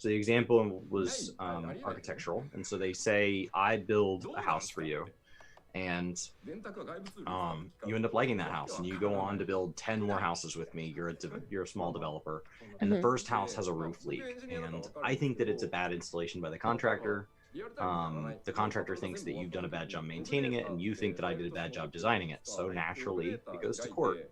So the example was architectural, and so they say I build a house for you, and you end up liking that house, and you go on to build 10 more houses with me. You're a small developer, and the first house has a roof leak, and I think that it's a bad installation by the contractor. The contractor thinks that you've done a bad job maintaining it, and you think that I did a bad job designing it. So naturally, it goes to court.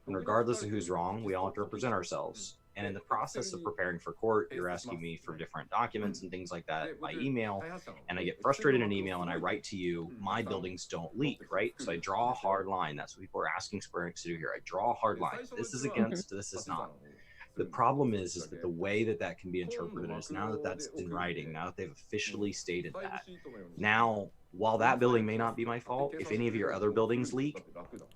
And regardless of who's wrong, we all have to represent ourselves. And in the process of preparing for court, you're asking me for different documents and things like that by email. And I get frustrated in email and I write to you, my buildings don't leak, right? So I draw a hard line. That's what people are asking Square Enix to do here. I draw a hard line. This is against, this is not. The problem is that the way that can be interpreted is now that that's in writing, now that they've officially stated that, now, while that building may not be my fault, if any of your other buildings leak,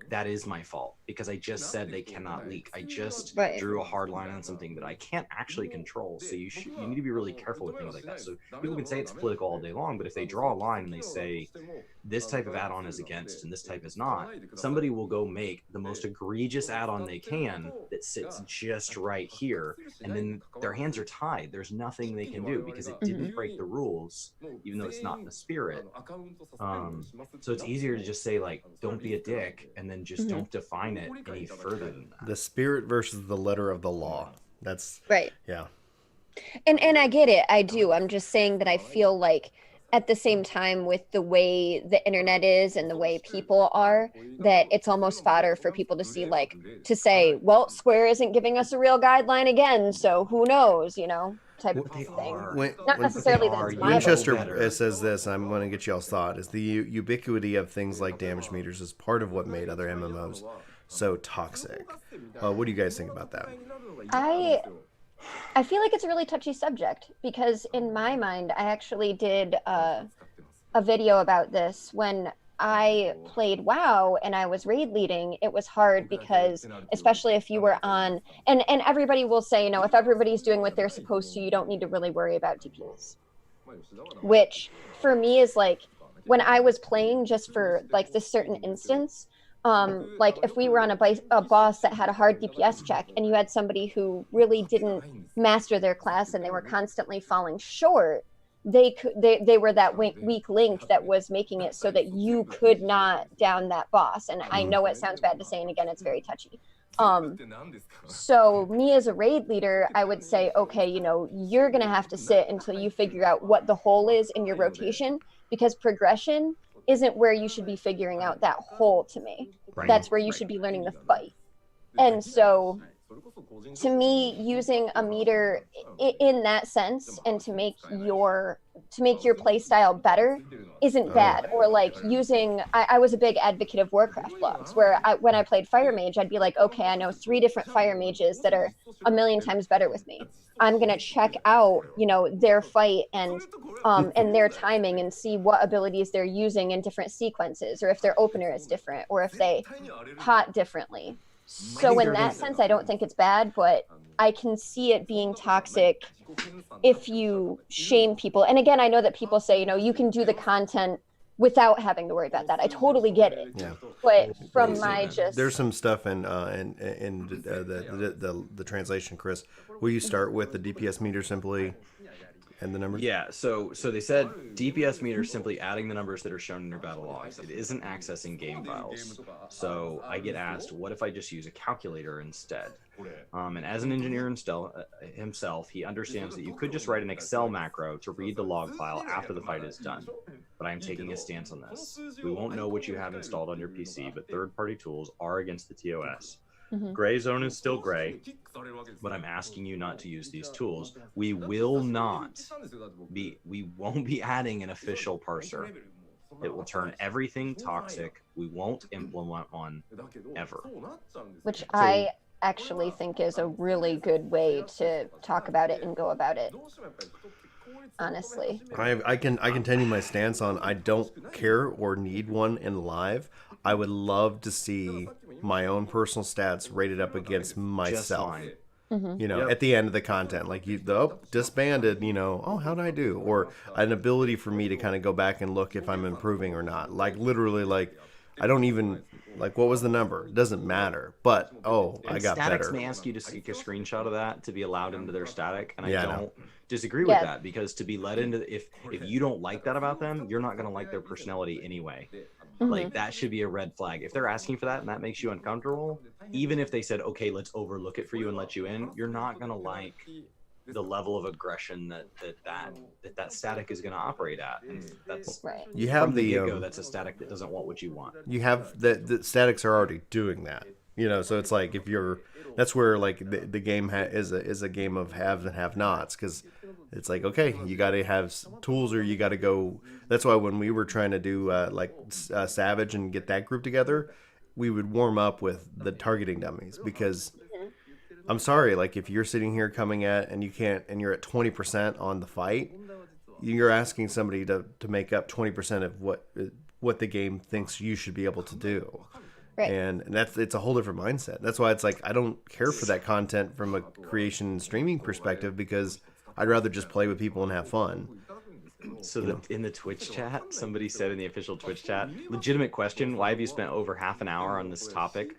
that is my fault because I just said they cannot leak. I just drew a hard line on something that I can't actually control. So you need to be really careful with things like that. So people can say it's political all day long, but if they draw a line and they say this type of add-on is against and this type is not, somebody will go make the most egregious add-on they can that sits just right here, and then their hands are tied. There's nothing they can do because it didn't break the rules, even though it's not in the spirit. So it's easier to just say, like, don't be a dick, and then just don't define it any further than that. The spirit versus the letter of the law. That's right. Yeah. And I get it. I do. I'm just saying that I feel like at the same time with the way the internet is and the way people are, that it's almost fodder for people to see, like, to say, well, Square isn't giving us a real guideline again, so who knows, you know, type of thing. Not necessarily that it's my Winchester says this, I'm going to get y'all's thought, is the ubiquity of things like damage meters is part of what made other MMOs so toxic. What do you guys think about that? I feel like it's a really touchy subject because in my mind, I actually did a video about this when I played WoW and I was raid leading. It was hard because, especially if you were on, and everybody will say, you know, if everybody's doing what they're supposed to, you don't need to really worry about DPS. Which for me is like, when I was playing just for like this certain instance, like if we were on a boss that had a hard DPS check and you had somebody who really didn't master their class and they were constantly falling short, they were that weak link that was making it so that you could not down that boss. And I know it sounds bad to say, and again, it's very touchy. So me as a raid leader, I would say, okay, you know, you're going to have to sit until you figure out what the hole is in your rotation, because progression isn't where you should be figuring out that hole to me. Right. That's where you should be learning to fight. And so to me, using a meter in that sense and to make your play style better isn't bad. Or like using, I was a big advocate of Warcraft logs, where when I played Fire Mage, I'd be like, okay, I know 3 different Fire Mages that are a million times better with me. I'm going to check out, you know, their fight and their timing and see what abilities they're using in different sequences, or if their opener is different, or if they pot differently. So in that sense, I don't think it's bad, but I can see it being toxic if you shame people. And again, I know that people say, you know, you can do the content without having to worry about that. I totally get it. Yeah. But from my there's some stuff in the translation, Chris. Will you start with the DPS meter simply and the numbers? Yeah, so they said DPS meter simply adding the numbers that are shown in your battle logs. It isn't accessing game files. So I get asked, what if I just use a calculator instead? And as an engineer himself, he understands that you could just write an Excel macro to read the log file after the fight is done. But I'm taking a stance on this. We won't know what you have installed on your PC, but third-party tools are against the TOS. Gray zone is still gray, but I'm asking you not to use these tools. We won't be adding an official parser. It will turn everything toxic. We won't implement one ever. Which I actually think is a really good way to talk about it and go about it. Honestly, I can tell you my stance on I don't care or need one in live. I would love to see my own personal stats rated up against myself. You know, at the end of the content, like disbanded, you know, oh, how did I do? Or an ability for me to kind of go back and look if I'm improving or not. Like literally, like I don't even like what was the number? It doesn't matter. But I got better. Statics may ask you to seek a screenshot of that to be allowed into their static, and I don't disagree with that, because to be led into, if you don't like that about them, you're not going to like their personality anyway. Like, that should be a red flag. If they're asking for that and that makes you uncomfortable, even if they said, okay, let's overlook it for you and let you in, you're not going to like the level of aggression that static is going to operate at. And that's Right. You have from the the get-go, that's a static that doesn't want what you want. you have the statics are already doing that, you know. So it's like, if you're, that's where like the game is a game of haves and have nots, because it's like, okay, you got to have tools, or you got to go. That's why when we were trying to do Savage and get that group together, we would warm up with the targeting dummies, because I'm sorry, like, if you're sitting here coming at and you can't, and you're at 20% on the fight, you're asking somebody to make up 20% of what the game thinks you should be able to do. Right. And it's a whole different mindset. That's why it's like, I don't care for that content from a creation and streaming perspective, because I'd rather just play with people and have fun. So in the Twitch chat, somebody said in the official Twitch chat, legitimate question, why have you spent over half an hour on this topic?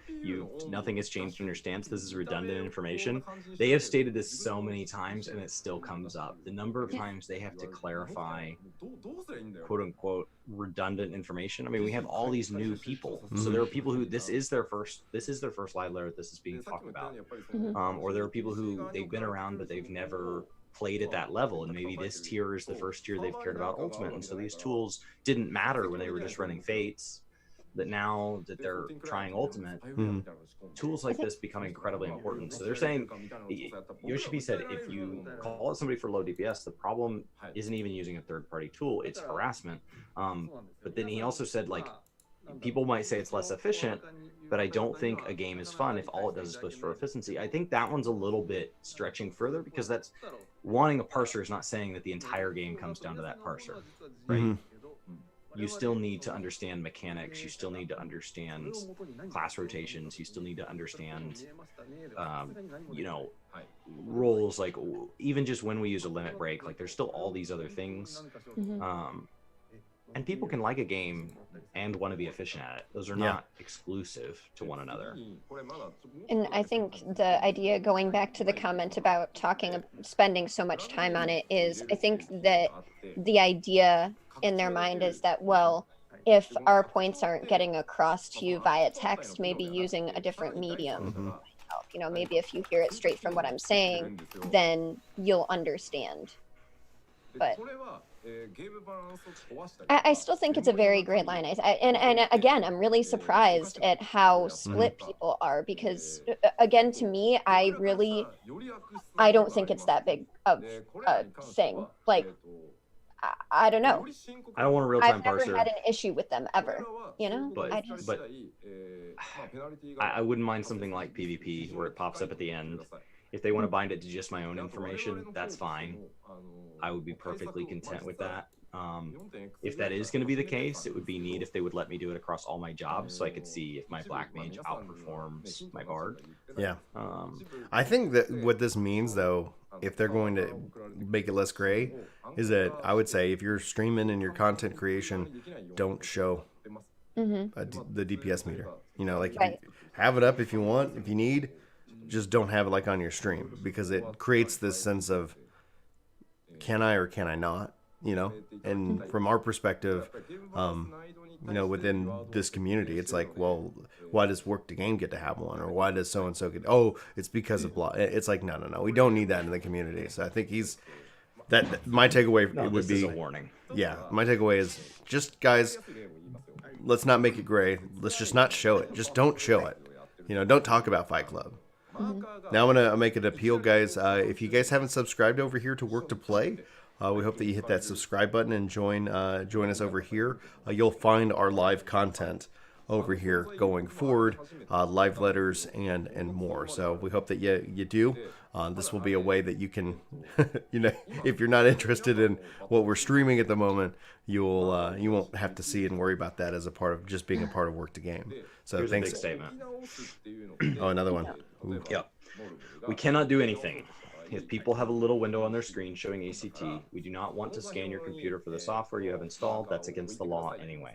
Nothing has changed in your stance. This is redundant information. They have stated this so many times, and it still comes up. The number of times they have to clarify, quote unquote, redundant information. I mean, we have all these new people. So there are people who this is their first live layer that this is being talked about. Or there are people who they've been around, but they've never played at that level, and maybe this tier is the first tier they've cared about Ultimate, and so these tools didn't matter when they were just running Fates, but now that they're trying Ultimate, tools like this become incredibly important. So they're saying, Yoshipi said, if you call out somebody for low DPS, the problem isn't even using a third-party tool, it's harassment. But then he also said, like, people might say it's less efficient, but I don't think a game is fun if all it does is push for efficiency. I think that one's a little bit stretching further, because that's wanting a parser is not saying that the entire game comes down to that parser, right? You still need to understand mechanics. You still need to understand class rotations. You still need to understand, roles, like even just when we use a limit break, like there's still all these other things. And people can like a game and want to be efficient at it. Those are not exclusive to one another. And I think the idea, going back to the comment about spending so much time on it, is I think that the idea in their mind is that, well, if our points aren't getting across to you via text, maybe using a different medium. You know, maybe if you hear it straight from what I'm saying, then you'll understand. But I still think it's a very great line. And again, I'm really surprised at how split people are, because again, to me, I don't think it's that big of a thing. Like, I don't know. I don't want a real-time parser. I've never had an issue with them ever, you know? But I wouldn't mind something like PvP where it pops up at the end. If they want to bind it to just my own information, that's fine. I would be perfectly content with that. If that is going to be the case, it would be neat if they would let me do it across all my jobs, so I could see if my Black Mage outperforms my Bard. Yeah. I think that what this means, though, if they're going to make it less gray, is that I would say if you're streaming in your content creation, don't show the DPS meter. You know, like, have it up if you want, if you need, just don't have it like on your stream, because it creates this sense of, can I or can I not, you know? And from our perspective, you know, within this community, it's like, well, why does Work the Game get to have one? Or why does so-and-so get, it's because of blah. It's like, no, we don't need that in the community. So I think my takeaway would be a warning. Yeah, my takeaway is just, guys, let's not make it gray. Let's just not show it. Just don't show it. You know, don't talk about Fight Club. Now I'm gonna make an appeal, guys. If you guys haven't subscribed over here to Work to Play, we hope that you hit that subscribe button and join us over here. You'll find our live content over here going forward, live letters and more. So we hope that you do. This will be a way that you can, you know, if you're not interested in what we're streaming at the moment, you won't have to see and worry about that as a part of just being a part of Work the Game. So Here's thanks. a big statement. Oh, another one. Yep. We cannot do anything. If people have a little window on their screen showing ACT, we do not want to scan your computer for the software you have installed. That's against the law anyway.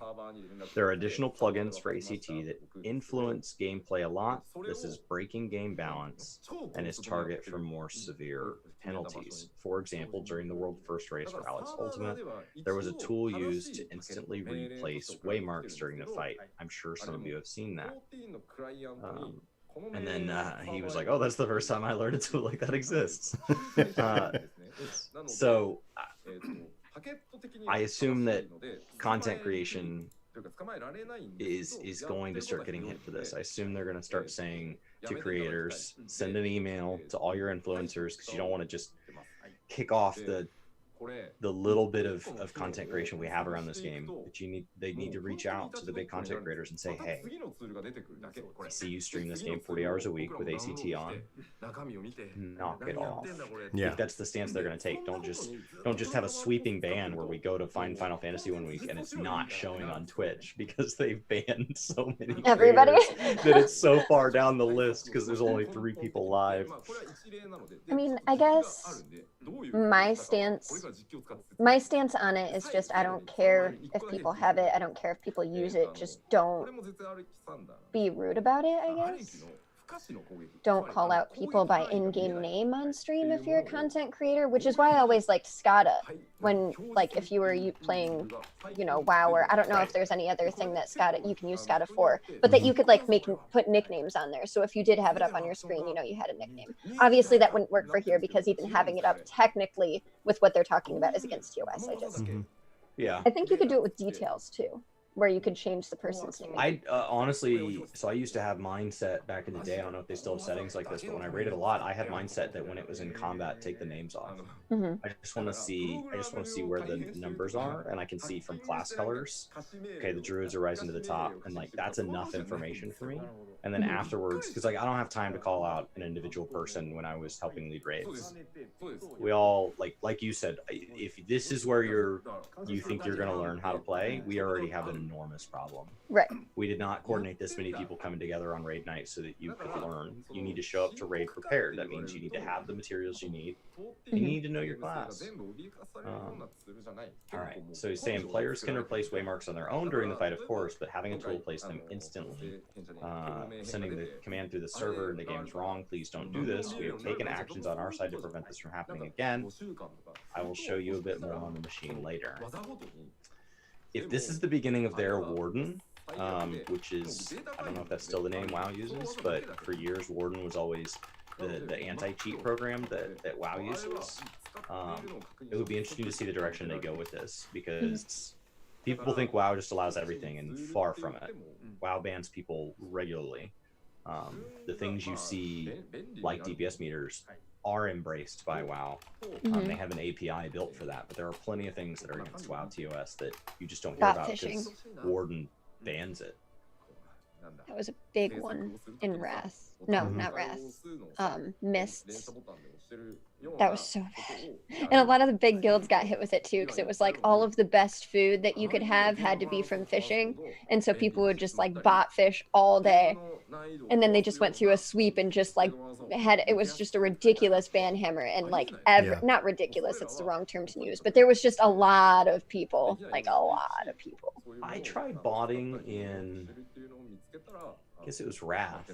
There are additional plugins for ACT that influence gameplay a lot. This is breaking game balance and is target for more severe penalties. For example, during the world first race for Alex Ultimate, there was a tool used to instantly replace waymarks during the fight. I'm sure some of you have seen that. And then he was like, oh, that's the first time I learned a tool like that exists. So I assume that content creation is going to start getting hit for this. I assume they're going to start saying to creators, send an email to all your influencers, because you don't want to just kick off the little bit of content creation we have around this game. But they need to reach out to the big content creators and say, hey, I see you stream this game 40 hours a week with ACT on. Knock it off. Yeah. If that's the stance they're going to take, don't just have a sweeping ban where we go to find Final Fantasy one week and it's not showing on Twitch because they've banned so many everybody that it's so far down the list because there's only 3 people live. I mean, I guess my stance on it is just, I don't care if people have it, I don't care if people use it, just don't be rude about it, I guess. Don't call out people by in-game name on stream if you're a content creator, which is why I always liked Skada when, like, if you were playing, you know, WoW, or I don't know if there's any other thing that Skada you can use Skada for, but that you could like put nicknames on there. So if you did have it up on your screen, you know, you had a nickname. Obviously that wouldn't work for here because even having it up technically with what they're talking about is against TOS. Yeah. I think you could do it with details too, where you could change the person's name. I honestly, so I used to have mindset back in the day. I don't know if they still have settings like this, but when I rated a lot, I had mindset that when it was in combat, take the names off. I just want to see where the numbers are, and I can see from class colors. Okay, the druids are rising to the top, and like that's enough information for me. And then afterwards, because like I don't have time to call out an individual person when I was helping lead raids. We all like you said, if this is where you think you're going to learn how to play, we already have an enormous problem. Right. We did not coordinate this many people coming together on raid night so that you could learn. You need to show up to raid prepared. That means you need to have the materials you need. You need to know your class. All right. So he's saying players can replace waymarks on their own during the fight, of course, but having a tool place them instantly. Sending the command through the server and the game's wrong. Please don't do this. We have taken actions on our side to prevent this from happening again. I will show you a bit more on the machine later. If this is the beginning of their Warden, which is, I don't know if that's still the name WoW uses, but for years Warden was always the anti-cheat program that WoW uses. It would be interesting to see the direction they go with this, because people think WoW just allows everything, and far from it. WoW bans people regularly. The things you see, like DPS meters, are embraced by WoW. They have an API built for that, but there are plenty of things that are against WoW TOS that you just don't hear about because Warden bans it. That was a big one in Wrath. No, not Wrath. Mists. That was so bad. And a lot of the big guilds got hit with it too, because it was like all of the best food that you could have had to be from fishing. And so people would just like bot fish all day. And then they just went through a sweep and just like it was just a ridiculous ban hammer. And like, not ridiculous, it's the wrong term to use, but there was just a lot of people, like a lot of people. I tried botting in, I guess it was Wrath,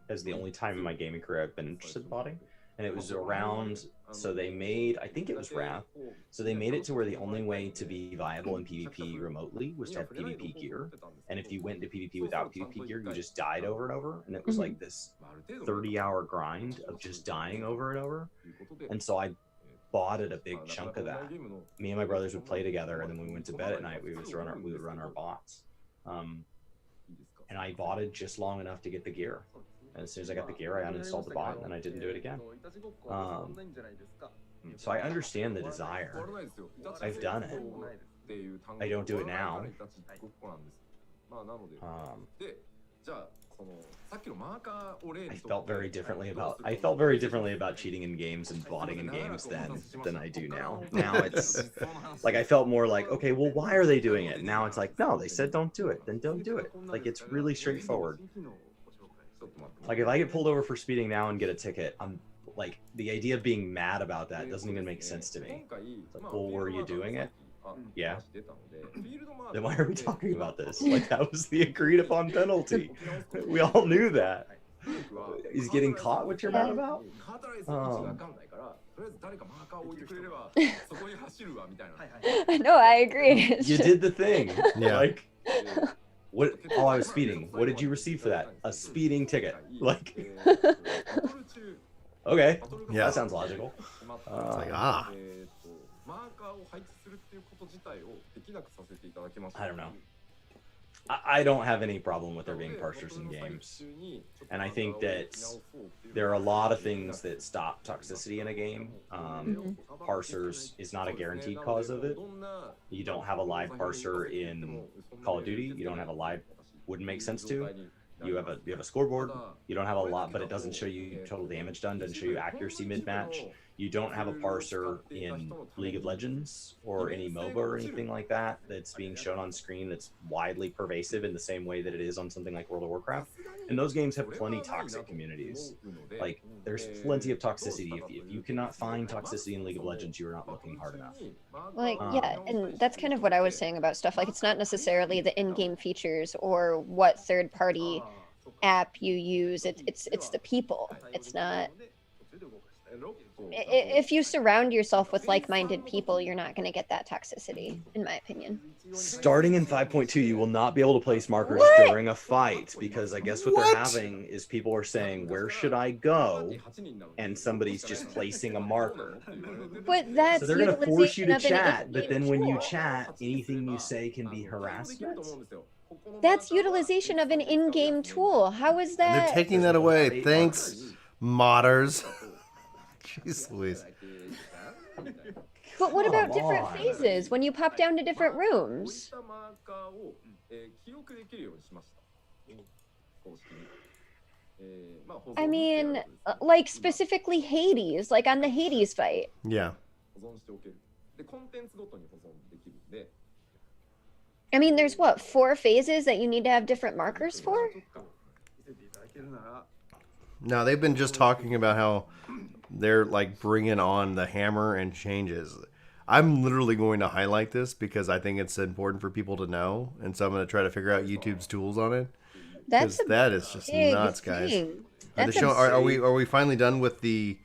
as the only time in my gaming career I've been interested in botting. And it was around, so they made, I think it was Wrath, so they made it to where the only way to be viable in PvP remotely was to have PvP gear. And if you went into PvP without PvP gear, you just died over and over. And it was like this 30-hour grind of just dying over and over. And so I botted a big chunk of that. Me and my brothers would play together, and then when we went to bed at night, we would run our bots. And I botted just long enough to get the gear. And as soon as I got the gear, I uninstalled the bot, and I didn't do it again. So I understand the desire. I've done it. I don't do it now. I felt very differently about cheating in games and botting in games than I do now. Now it's like I felt more like, okay, well, why are they doing it? Now it's like, no, they said don't do it, then don't do it. Like, it's really straightforward. Like, if I get pulled over for speeding now and get a ticket, I'm like the idea of being mad about that doesn't even make sense to me. It's like, well, were you doing it? Yeah. Then why are we talking about this? Like, that was the agreed upon penalty. We all knew that. He's getting caught. What you're mad about? No, I agree. You did the thing. Yeah. Like, what? Oh, I was speeding. What did you receive for that? A speeding ticket. Like, okay. Yeah. That sounds logical. It's like, ah. I don't know. I don't have any problem with there being parsers in games. And I think that there are a lot of things that stop toxicity in a game. Parsers is not a guaranteed cause of it. You don't have a live parser in Call of Duty. You don't have a live, wouldn't make sense to. You have a scoreboard. You don't have a lot, but it doesn't show you total damage done, doesn't show you accuracy mid-match. You don't have a parser in League of Legends or any MOBA or anything like that that's being shown on screen that's widely pervasive in the same way that it is on something like World of Warcraft. And those games have plenty toxic communities. Like, there's plenty of toxicity. If you cannot find toxicity in League of Legends, you are not looking hard enough. Like, yeah, and that's kind of what I was saying about stuff. Like, it's not necessarily the in-game features or what third-party app you use. It's the people. It's not... If you surround yourself with like-minded people, you're not going to get that toxicity, in my opinion. Starting in 5.2, you will not be able to place markers during a fight, because I guess what they're having is people are saying, where should I go? And somebody's just placing a marker. But that's so they're going to force you to utilization of an chat, but then in-game when you tool. chat, anything you say can be harassment. That's utilization of an in-game tool. How is They're that? taking that away. Thanks, modders. Jeez Louise. But what about Come different on. phases when you pop down to different rooms? I mean, like specifically Hades, like on the Hades fight. Yeah. I mean, there's what, 4 phases that you need to have different markers for? No, they've been just talking about how they're like bringing on the hammer and changes. I'm literally going to highlight this because I think it's important for people to know, and so I'm going to try to figure out YouTube's tools on it. That's That is just big nuts, guys. thing. Are, That's are we finally done with the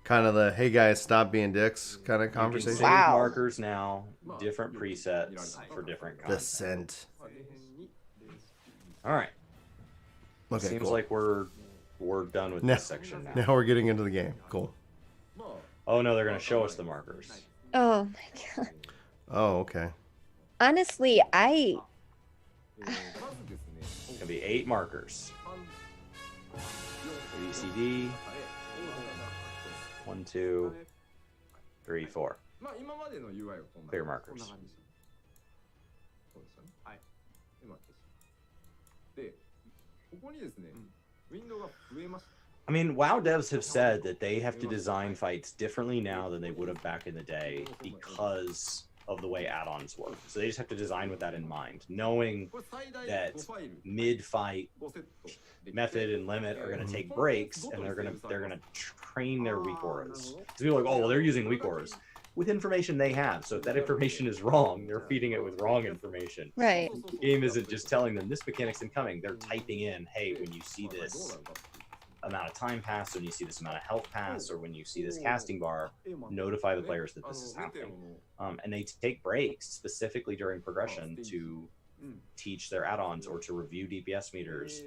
kind of the hey guys stop being dicks kind of You can conversation? save Wow. markers now, different presets for different The content. scent. All right. Okay, Seems cool. like we're done with Now- this section now. Now we're getting into the game. Cool. Oh no, they're going to show us the markers. Oh my god. Oh, okay. Honestly, It's going to be 8 markers. ABCD. 1, 2, 3, 4. Clear markers. I mean, WoW devs have said that they have to design fights differently now than they would have back in the day because of the way add-ons work. So they just have to design with that in mind, knowing that mid-fight method and limit are going to take breaks, and they're going to train their weak auras. So people are like, oh, well, they're using weak auras with information they have. So if that information is wrong, they're feeding it with wrong information. right. The game isn't just telling them this mechanic's incoming. They're typing in, hey, when you see this amount of time pass, when you see this amount of health pass, or when you see this casting bar, notify the players that this is happening. And they take breaks specifically during progression to teach their add-ons or to review DPS meters.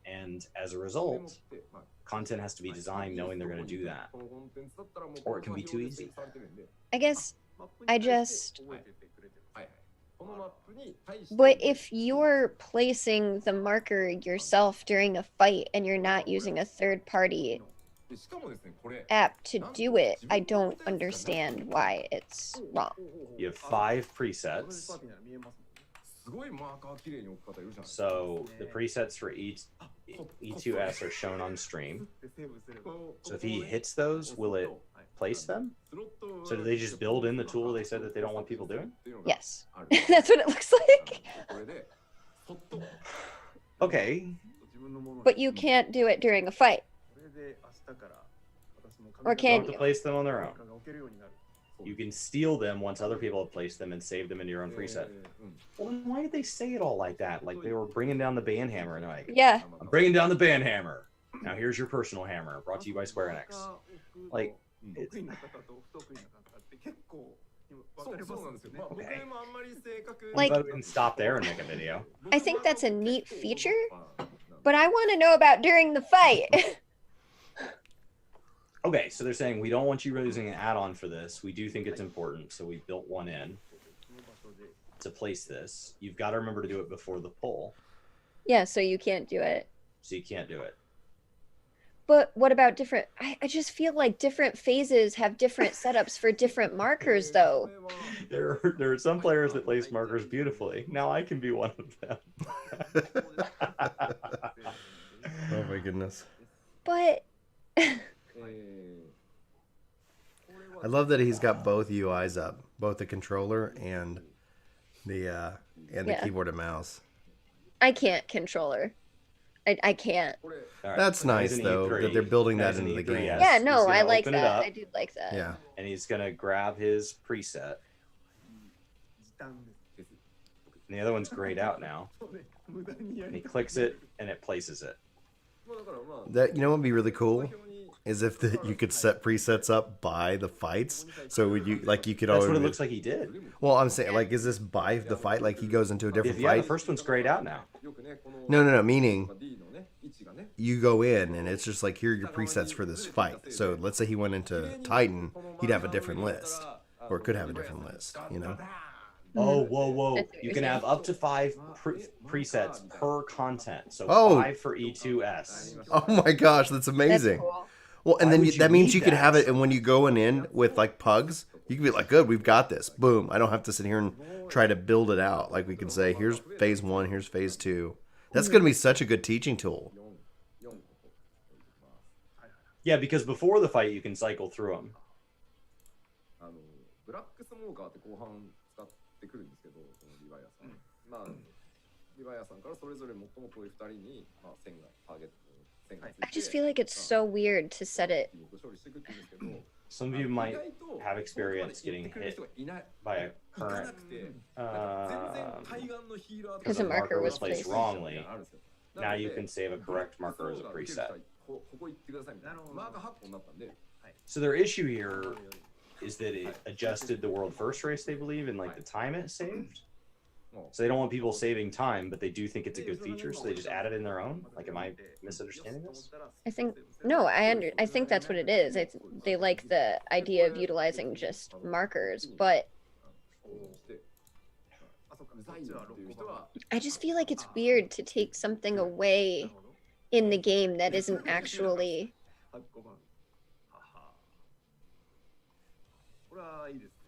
And as a result, content has to be designed knowing they're going to do that, or it can be too easy. I guess I just... But if you're placing the marker yourself during a fight and you're not using a third-party app to do it, I don't understand why it's wrong. You have 5 presets. So the presets for E2S are shown on stream. So if he hits those, will it place them? So do they just build in the tool they said that they don't want people doing? Yes. That's what it looks like. Okay. But you can't do it during a fight. Or You can don't have to you? place them on their own. You can steal them once other people have placed them and save them into your own preset. Well, then why did they say it all like that? Like they were bringing down the band hammer and like, Yeah. I'm bringing down the band hammer. Now here's your personal hammer, brought to you by Square Enix. Like, it's... Okay. Like, I didn't stop there and make a video. I think that's a neat feature, but I want to know about during the fight. Okay, so they're saying we don't want you using an add-on for this. We do think it's important, so we built one in to place this. You've got to remember to do it before the pull. Yeah, so you can't do it. So you can't do it. But what about different... I just feel like different phases have different setups for different markers, though. There are some players that place markers beautifully. Now I can be one of them. Oh my goodness. But... I love that he's got both UIs up, both the controller and the keyboard and mouse. I can't controller. I can't. Right. That's nice though that they're building that into the game. Yeah, no, I like open it that. up. I do like that. Yeah. And he's gonna grab his preset. And the other one's grayed out now. And he clicks it and it places it. That, you know what would be really cool is if you could set presets up by the fights. So would you like you could That's always. what it looks like he did. Well, I'm saying like, is this by the fight? Like he goes into a different Yeah, the fight? first one's grayed out now. No. Meaning you go in and it's just like, here are your presets for this fight. So let's say he went into Titan, he'd have a different list, or could have a different list. You know. Oh, whoa. You can have up to 5 presets per content. So 5 for E2S. Oh my gosh, that's amazing. That's cool. Well, and Why then would that you means need you could that? have it, and when you go in with like pugs, you can be like, good, we've got this. Boom. I don't have to sit here and try to build it out. Like we can say, here's phase 1, here's phase 2. That's going to be such a good teaching tool. Yeah, because before the fight, you can cycle through them. I just feel like it's so weird to set it. Some of you might have experience getting hit by a current Because a marker was placed wrongly. Now you can save a correct marker as a preset. So their issue here is that it adjusted the world first race, they believe, and like the time it saved. So they don't want people saving time, but they do think it's a good feature, so they just add it in their own. Like, am I misunderstanding this? I think no, I think that's what it is. They like the idea of utilizing just markers, but I just feel like it's weird to take something away in the game that isn't actually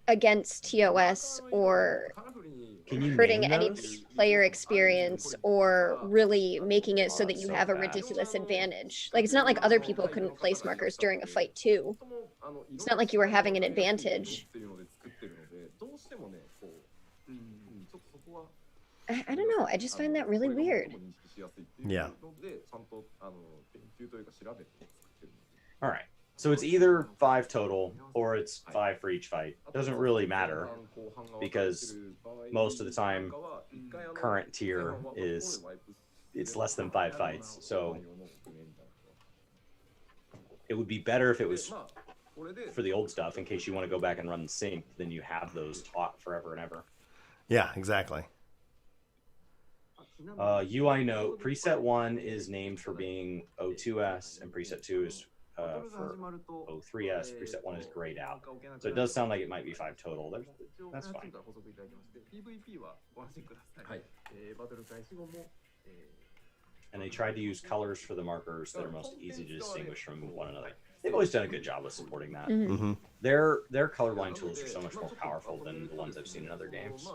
against TOS or hurting any player experience or really making it so that you have a ridiculous advantage. Like, it's not like other people couldn't place markers during a fight too. It's not like you were having an advantage. I don't know. I just find that really weird. Yeah. All right. So it's either 5 total or it's 5 for each fight. Doesn't really matter because most of the time current tier is it's less than 5 fights. So it would be better if it was for the old stuff in case you want to go back and run the sync, then you have those taught forever and ever. Yeah, exactly. UI note, preset 1 is named for being O2S and preset 2 is for O3S, preset 1 is grayed out. So it does sound like it might be 5 total. That's fine. And they tried to use colors for the markers that are most easy to distinguish from one another. They've always done a good job with supporting that. Mm-hmm. Their colorblind tools are so much more powerful than the ones I've seen in other games.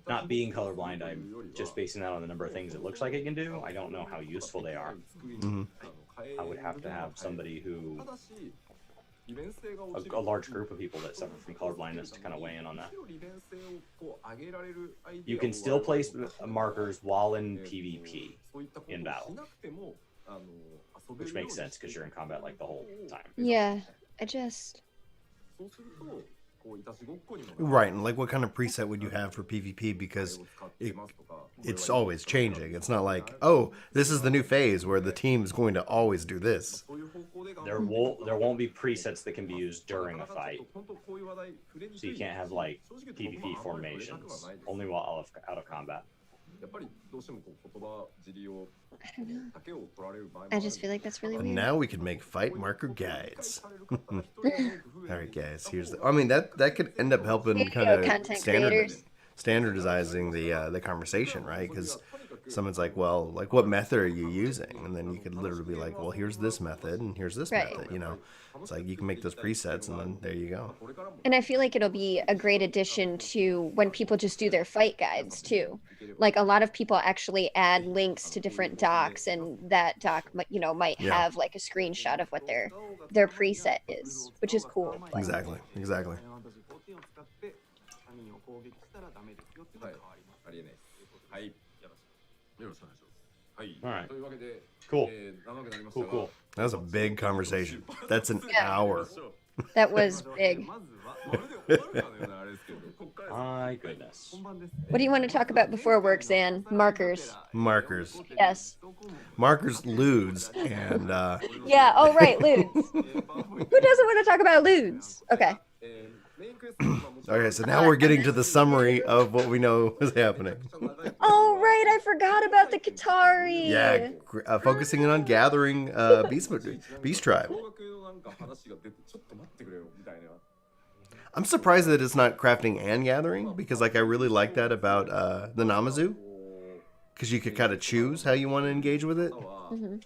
Not being colorblind, I'm just basing that on the number of things it looks like it can do. I don't know how useful they are. Mm-hmm. I would have to have somebody who, a large group of people that suffer from colorblindness to kind of weigh in on that. You can still place markers while in PvP in battle. Which makes sense because you're in combat like the whole time. Yeah, I just... Right, and like what kind of preset would you have for PvP? Because it's always changing. It's not like, oh, this is the new phase where the team's going to always do this. There won't be presets that can be used during a fight. So you can't have like PvP formations, only while out of combat. I don't know. I just feel like that's really weird. And now we can make fight marker guides. All right, guys. Here's the. I mean, that could end up helping kind of standardizing the conversation, right? Because someone's like, well, like what method are you using? And then you could literally be like, well, here's this method and here's this method. You know, it's like you can make those presets and then there you go. And I feel like it'll be a great addition to when people just do their fight guides too. Like a lot of people actually add links to different docs, and that doc, you know, might have like a screenshot of what their preset is, which is cool. Exactly. All right. Cool. That was a big conversation. That's an hour. That was big. My goodness. What do you want to talk about before work, Zan? Markers. Yes. Markers, lewds, and yeah. Oh, right, lewds. Who doesn't want to talk about lewds? Okay. Okay, so now we're getting to the summary of what we know is happening. Oh, right, I forgot about the Qatari. Yeah, focusing on gathering Beast Tribe. I'm surprised that it's not crafting and gathering, because like I really like that about the Namazu, because you could kind of choose how you want to engage with it. Mm-hmm.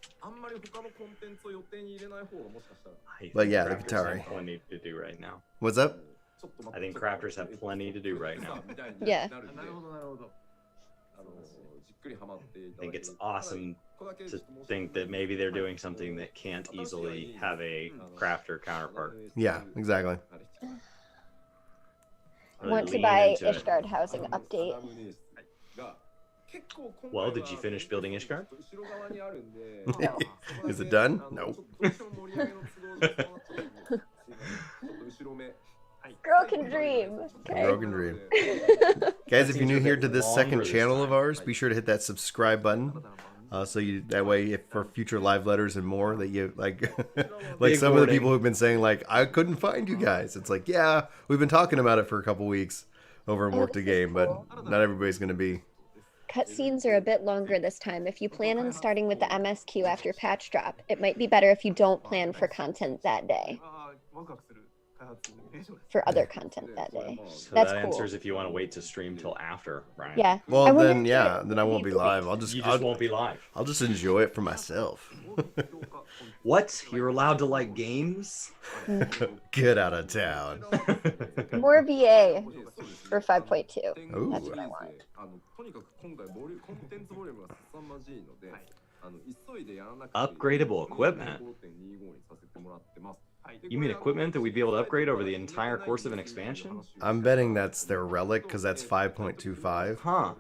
But yeah, the Qatari. Plenty to do right now. What's up? I think crafters have plenty to do right now. Yeah. I think it's awesome to think that maybe they're doing something that can't easily have a crafter counterpart. Yeah, exactly. Want to buy Ishgard housing update. Well, did you finish building Ishgard? No. Is it done? No. Girl can dream. Okay. Girl can dream. Guys, if you're new here to this second channel of ours, be sure to hit that subscribe button. So that way, if for future live letters and more, that you like, like some of the people who've been saying like, I couldn't find you guys. It's like, yeah, we've been talking about it for a couple weeks over in Work to Game, but not everybody's gonna be. Cutscenes are a bit longer this time. If you plan on starting with the MSQ after patch drop, it might be better if you don't plan for content that day. For other content that day. So That's that cool. answers if you want to wait to stream till after, right? Yeah. Well, then then I won't be live. You just won't be live. I'll just enjoy it for myself. What? You're allowed to like games? Get out of town. More VA for 5.2. Ooh. That's what I want. Upgradable equipment. You mean equipment that we'd be able to upgrade over the entire course of an expansion? I'm betting that's their relic, because that's 5.25. Huh.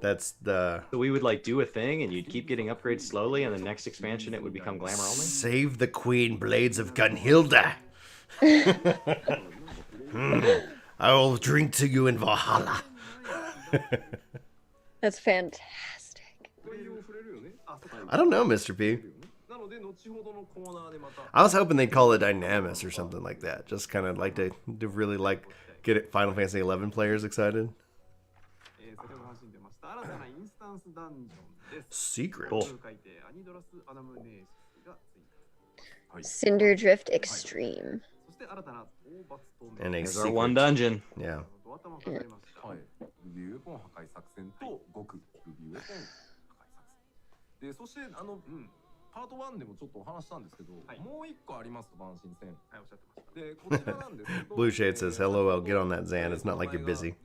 That's the... So we would like do a thing and you'd keep getting upgrades slowly, and the next expansion it would become glamour only? Save the Queen Blades of Gunhilda. I will drink to you in Valhalla. That's fantastic. I don't know, Mr. P. I was hoping they'd call it Dynamis or something like that. Just kind of like to really like get it Final Fantasy XI players excited. Secret. Cool. Cinder Drift Extreme. And a There's our secret. one dungeon. Yeah. Blue Shade says, hello, I'll get on that, Zan. It's not like you're busy.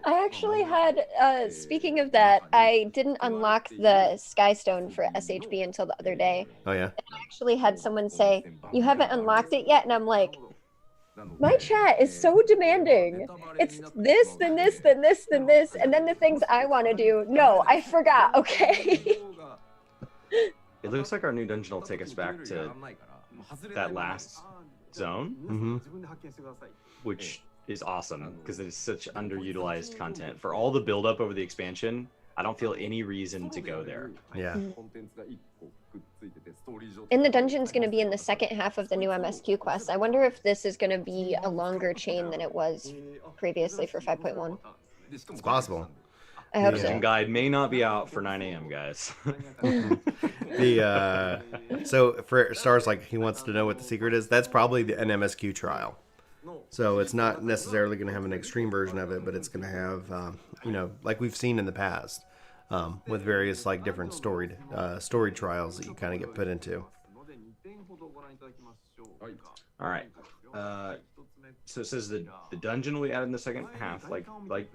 I actually had, speaking of that, I didn't unlock the Skystone for SHB until the other day. Oh, yeah? And I actually had someone say, you haven't unlocked it yet? And I'm like, My chat is so demanding. It's this, then this, then this, then this, and then the things I want to do. No, I forgot. Okay. It looks like our new dungeon will take us back to that last zone, which is awesome because it is such underutilized content. For all the buildup over the expansion, I don't feel any reason to go there. Yeah. And the dungeon's going to be in the second half of the new MSQ quest. I wonder if this is going to be a longer chain than it was previously for 5.1. It's possible. I hope Dungeon so. guide may not be out for 9 a.m., guys. So for Stars, like, he wants to know what the secret is. That's probably an MSQ trial. So it's not necessarily going to have an extreme version of it, but it's going to have, like we've seen in the past, with various like different story trials that you kind of get put into. All right. So it says the dungeon will be added in the second half, like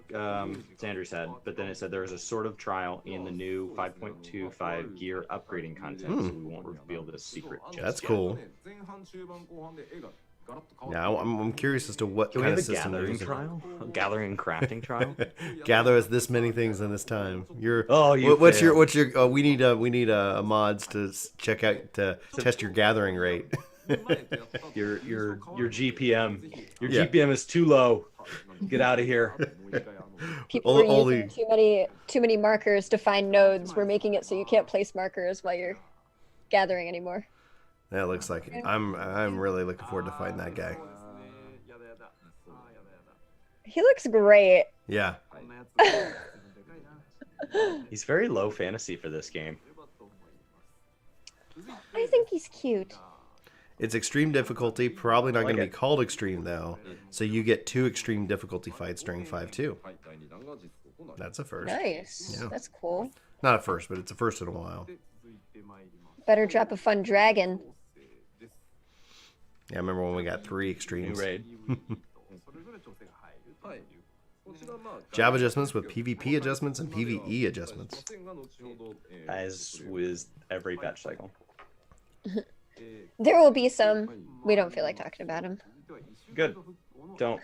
Xandrii said, but then it said there is a sort of trial in the new 5.25 gear upgrading content, so we won't reveal this secret just That's yet. cool. Yeah, I'm curious as to what Can we kind have of a system they're gathering using. trial? A gathering and crafting trial? Gather us this many things in this time. You What's failed. your? We need mods to check out to test your gathering rate. Your GPM. Your Yeah. GPM is too low. Get out of here. People are using too many markers to find nodes. We're making it so you can't place markers while you're gathering anymore. That looks like it. I'm really looking forward to fighting that guy. He looks great. Yeah. He's very low fantasy for this game. I think he's cute. It's extreme difficulty. Probably not I like going to be it. called extreme though. So you get 2 extreme difficulty fights during 5.2. That's a first. Nice. Yeah. That's cool. Not a first, but it's a first in a while. Better drop a fun dragon. Yeah, I remember when we got 3 New extremes. raid. Job adjustments with PvP adjustments and PvE adjustments. As with every patch cycle. There will be some. We don't feel like talking about him. Good. Don't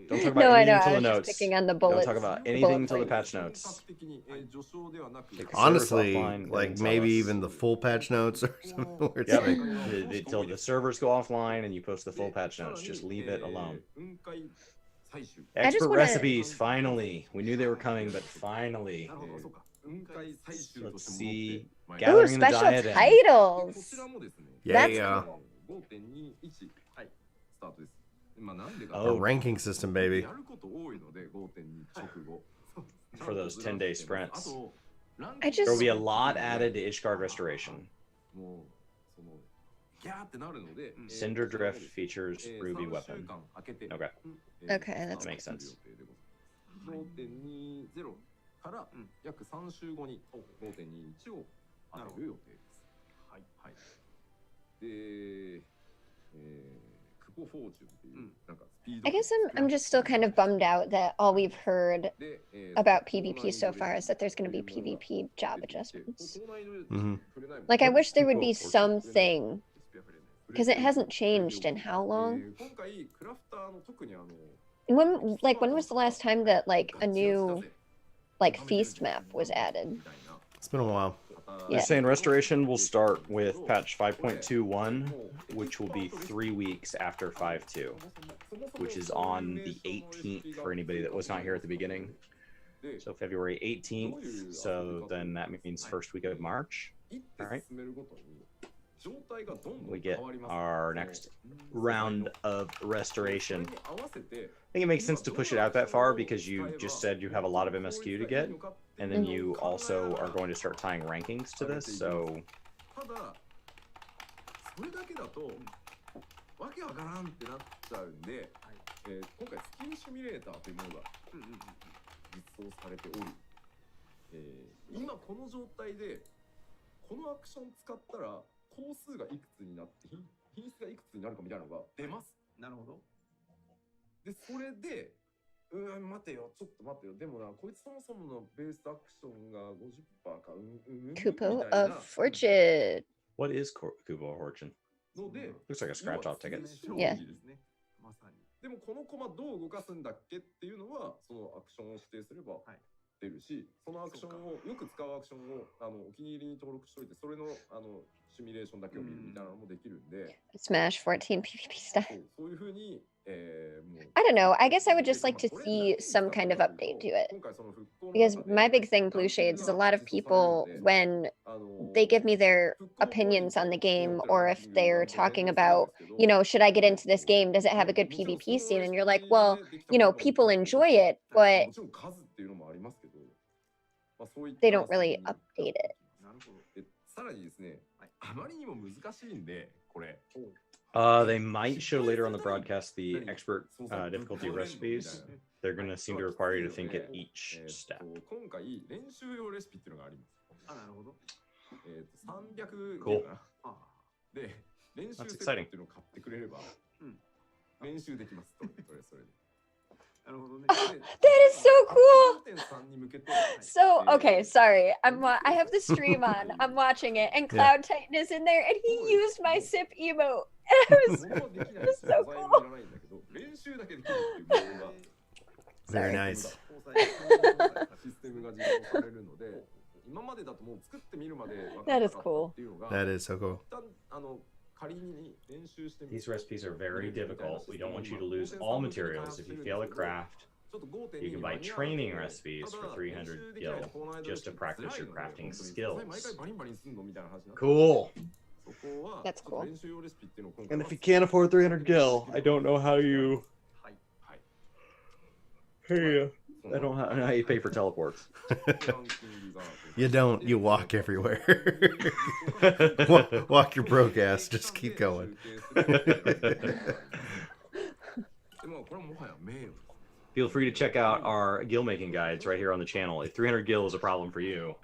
talk about No, I anything know. until I the was notes. just picking on the Don't bullets. talk about anything bullet until the points. patch notes. Take the Honestly, servers offline and like then tell maybe us. even the full patch notes or something. Where it's Yep. like, Until the servers go offline and you post the full patch notes. Just leave it alone. just Expert wanna- recipes, finally. We knew they were coming, but finally. Let's see. Ooh, Gathering in the special diadem. titles. yeah, a Oh, ranking system, baby. for those 10-day sprints. I There will just be a lot added to Ishgard Restoration. Cinder Drift features Ruby Weapon. Okay, okay. That's that makes sense. I guess I'm just still kind of bummed out that all we've heard about PvP so far is that there's going to be PvP job adjustments. Mm-hmm. Like, I wish there would be something, because it hasn't changed in how long? When was the last time that like a new feast map was added? It's been a while. They're Yeah. saying Restoration will start with patch 5.21, which will be 3 weeks after 5.2, which is on the 18th for anybody that was not here at the beginning. So February 18th, so then that means first week of March. All right. We get our next round of restoration. I think it makes sense to push it out that far because you just said you have a lot of MSQ to get, and then you also are going to start tying rankings to this, so Kupo of Fortune. what is Kubo Fortune? Looks like a scratch-off ticket. Yeah. でもこのコマどう動かすんだっけっていうのはそのアクションを指定すれば出るし、そのアクションをよく使うアクションをお気に入りに登録しておいて、それのシミュレーションだけを見るみたいなのもできるんで。Smash 14 PvP stuff. そういう風にI don't know. I guess I would just like to see some kind of update to it. Because my big thing, Blue Shades, is a lot of people, when they give me their opinions on the game, or if they're talking about, you know, should I get into this game? Does it have a good PvP scene? And you're like, well, you know, people enjoy it, but they don't really update it. さらにですね、あまりにも難しいんで、これ。They might show later on the broadcast the expert difficulty recipes. They're going to seem to require you to think at each step. 今回練習用レシピっていうのがあります。なるほど。300 Cool. で、練習セットっていうのを買ってくれれば、練習できます。それで。Oh, that is so cool. So, okay, sorry. I have the stream on. I'm watching it, and Cloud Titan is in there, and he used my sip emote. It was so cool. Very nice. That is cool. That is so cool. These recipes are very difficult. We don't want you to lose all materials. If you fail a craft, you can buy training recipes for 300 gil just to practice your crafting skills. Cool. That's cool. And if you can't afford 300 gil, I don't know how you... Hey, I don't know how you pay for teleports. You don't. You walk everywhere. walk your broke ass. Just keep going. Feel free to check out our gil making guides right here on the channel. If 300 gil is a problem for you,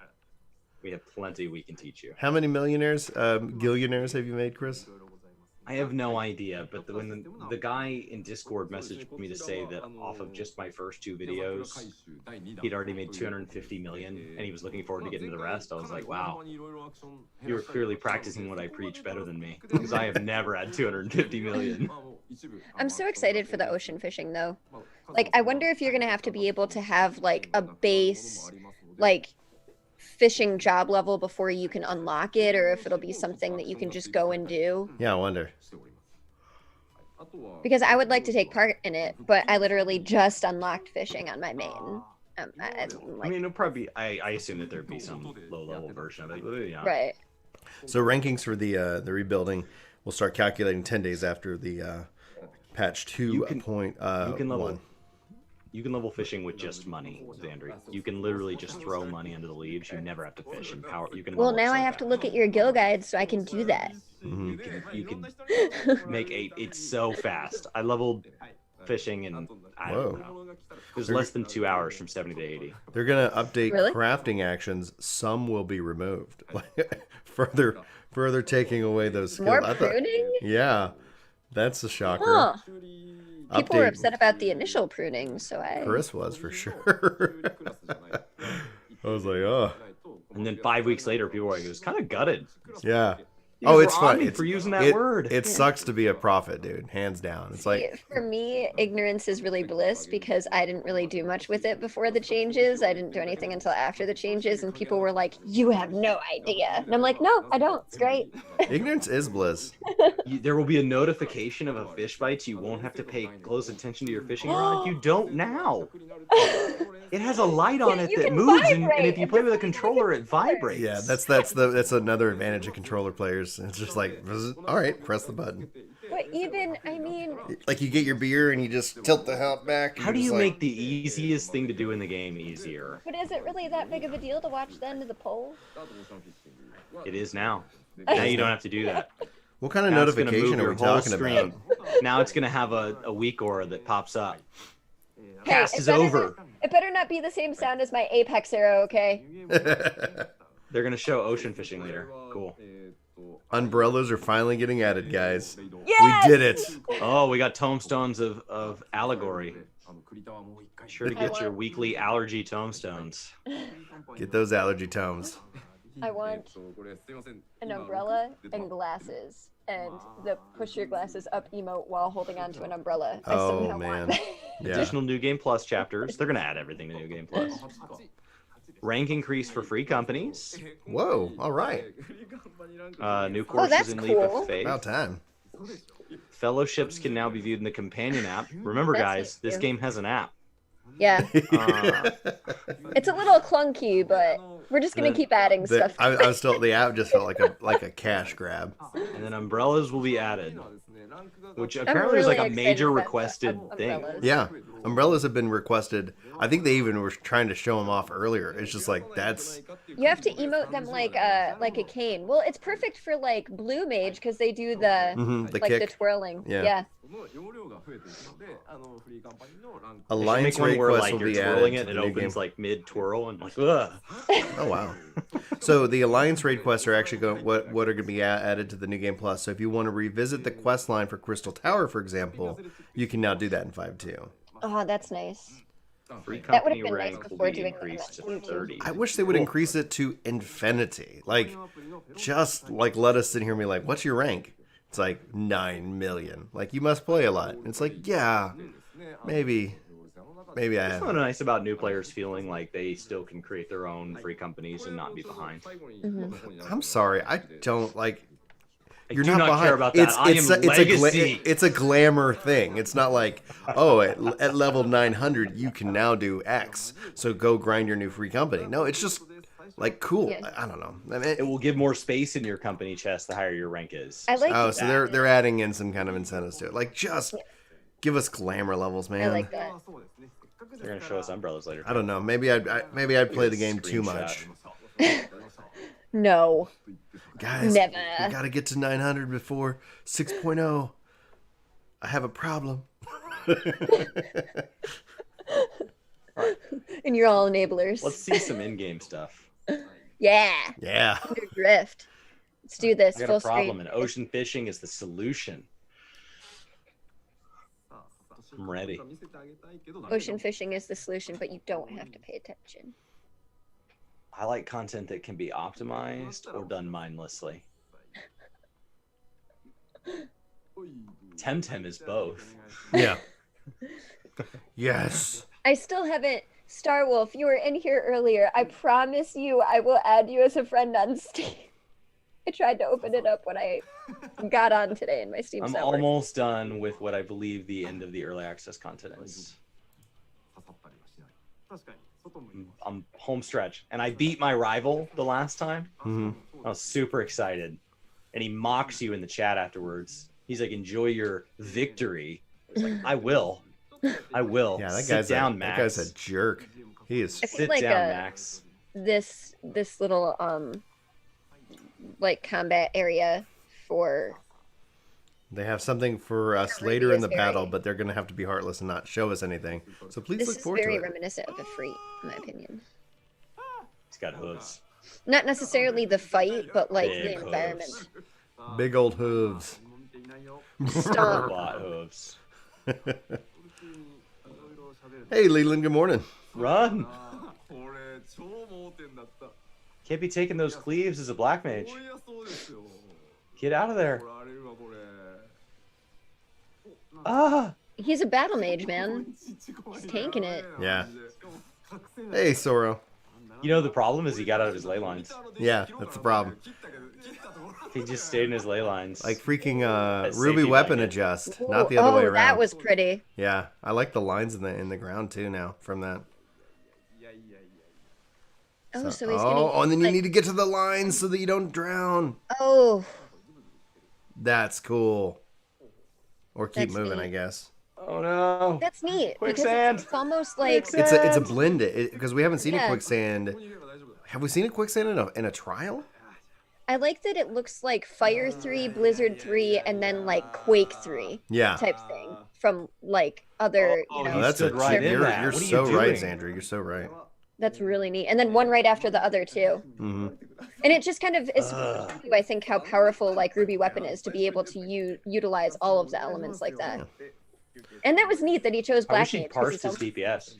we have plenty we can teach you. How many millionaires, gillionaires have you made, Chris? I have no idea, but when the guy in Discord messaged me to say that off of just my first 2 videos, he'd already made 250 million, and he was looking forward to getting to the rest, I was like, wow, you were clearly practicing what I preach better than me, because I have never had 250 million. I'm so excited for the ocean fishing, though. Like, I wonder if you're going to have to be able to have, like, a base, like, fishing job level before you can unlock it, or if it'll be something that you can just go and do. Yeah, I wonder. Because I would like to take part in it, but I literally just unlocked fishing on my main. I mean, it'll probably be, I assume that there'd be some low-level version of it. But yeah. Right. So rankings for the rebuilding, we'll start calculating 10 days after the patch 2.1. You can level fishing with just money, Xandrii. You can literally just throw money into the leaves. You never have to fish. And power. You can. Well, now I have to look at your guild guides so I can do that. Mm-hmm. You can make it's so fast. I leveled fishing and I don't know. It was less than 2 hours from 70 to 80. They're gonna update crafting actions. Some will be removed. further taking away those skills. More pruning? Yeah, that's a shocker. Huh. People were upset about the initial pruning, so Chris was for sure. I was like, oh. And then 5 weeks later, people were like, it was kind of gutted. Yeah. Oh, it's fun. For using that word. It sucks to be a prophet, dude. Hands down. It's like, for me, ignorance is really bliss because I didn't really do much with it before the changes. I didn't do anything until after the changes, and people were like, "You have no idea," and I'm like, "No, I don't. It's great." Ignorance is bliss. There will be a notification of a fish bite. You won't have to pay close attention to your fishing rod. You don't now. It has a light on it that moves, and if you play with a controller, it vibrates. Yeah, that's another advantage of controller players. It's just like, all right, press the button. But even, I mean, like you get your beer and you just tilt the help back. How do you make the easiest thing to do in the game easier? But is it really that big of a deal to watch the end of the poll? It is now. Now you don't have to do that. What kind of notification are we talking about? Now it's going to have a weak aura that pops up. Hey, Cast is over. It better not be the same sound as my Apex arrow, okay? They're going to show ocean fishing later. Cool. Umbrellas are finally getting added, guys. Yes! We did it. Oh, we got tomestones of allegory. Sure to get your weekly allergy tomestones. Get those allergy tomes. I want an umbrella and glasses and the push your glasses up emote while holding onto an umbrella. I Oh, somehow man. want. Yeah. Additional New Game Plus chapters. They're gonna add everything to New Game Plus. Rank increase for free companies. Whoa, all right. New courses that's in Leap cool. of Faith. About time. Fellowships can now be viewed in the companion app. Remember, That's guys, nice, this too. game has an app. Yeah, it's a little clunky, but we're just gonna keep adding stuff. I was still, the app just felt like a cash grab. And then umbrellas will be added, which I'm apparently is like really a excited major about the requested thing. umbrellas. Yeah, umbrellas have been requested. I think they even were trying to show them off earlier. It's just like that's You have to emote them like a cane. Well, it's perfect for like blue mage because they do the the like kick. the twirling. Yeah. Yeah. Alliance Make one raid where quests like will you're be added twirling to it the and it new opens game. like mid twirl and like ugh. Oh wow! So the Alliance raid quests are actually going what are going to be added to the new game plus. So if you want to revisit the quest line for Crystal Tower, for example, you can now do that in 5.2. Oh, that's nice. Free That would've company been nice rank will before be doing increased to that. 30. I wish they would increase it to infinity. Like, just like let us sit here and be like, "What's your rank?" It's like 9 million. Like, you must play a lot. It's like, yeah, maybe I It's have. kind of nice about new players feeling like they still can create their own free companies and not be behind. I'm sorry, I don't like. I You're do not not behind. care about that. I am legacy. It's a glamour thing. It's not like, oh, at level 900 you can now do X, so go grind your new free company. No, it's just like cool. Yeah. I don't know. I It mean, will give more space in your company chest the higher your rank is. I like oh, so that. they're adding in some kind of incentives to it. Like, just give us glamour levels, man. I like that. They're gonna show us umbrellas later. I don't know. Maybe I'd play the game too Screenshot. much. No. Guys, Never. we gotta get to 900 before 6.0. I have a problem. And you're all enablers. Let's see some in-game stuff. Yeah. Yeah. Under drift. Let's do this. I got Full a problem, screen. and ocean fishing is the solution. I'm ready. Ocean fishing is the solution, but you don't have to pay attention. I like content that can be optimized or done mindlessly. Temtem is both. Yeah. Yes. I still haven't. Starwolf, you were in here earlier. I promise you I will add you as a friend on Steam. I tried to open it up when I got on today in my Steam I'm server. almost done with what I believe the end of the early access content is. I'm home stretch, and I beat my rival the last time. Mhm. I was super excited, and he mocks you in the chat afterwards. He's like, "Enjoy your victory." I was like, "I will, I will." Yeah, that Sit guy's down, that Max. guy's a jerk. He is. I feel Sit like down, Max. this little like combat area for They have something for us later in the is very- battle, but they're gonna have to be heartless and not show us anything. So please this look is forward very to it. reminiscent of a Free, in my opinion. He's got hooves. Not necessarily the fight, but like Big the hooves. environment. Big old hooves. Stomp. Lot hooves. Hey, Leland. Good morning. Run! Can't be taking those cleaves as a black mage. Get out of there. Ah! He's a battle mage, man. He's tanking it. Yeah. Hey, Soro. You know the problem is he got out of his ley lines. Yeah, that's the problem. If he just stayed in his ley lines. Like freaking That Ruby safety weapon blanket. adjust, not the other way around. That was pretty. Yeah, I like the lines in the ground too now from that. Oh, so he's gonna. Oh, and then you like- need to get to the lines so that you don't drown. Oh, That's cool. Or keep That's moving, neat. I guess. Oh no! that's neat. Because Quicksand. it's almost like Quicksand. It's a blend because we haven't seen a Yeah. quicksand. Have we seen a quicksand in a trial? I like that it looks like Fire 3, Blizzard 3, and then like Quake 3 Yeah. type thing from like other. Oh, you know, he That's stood right in you're, that. you're What are you so right, doing? Xandrii. You're so right. that's really neat. And then one right after the other too. Hmm. And it just kind of is, I think, how powerful like Ruby Weapon is to be able to utilize all of the elements like that. And that was neat that he chose I Black wish he Mage. 'cause parsed he's his DPS.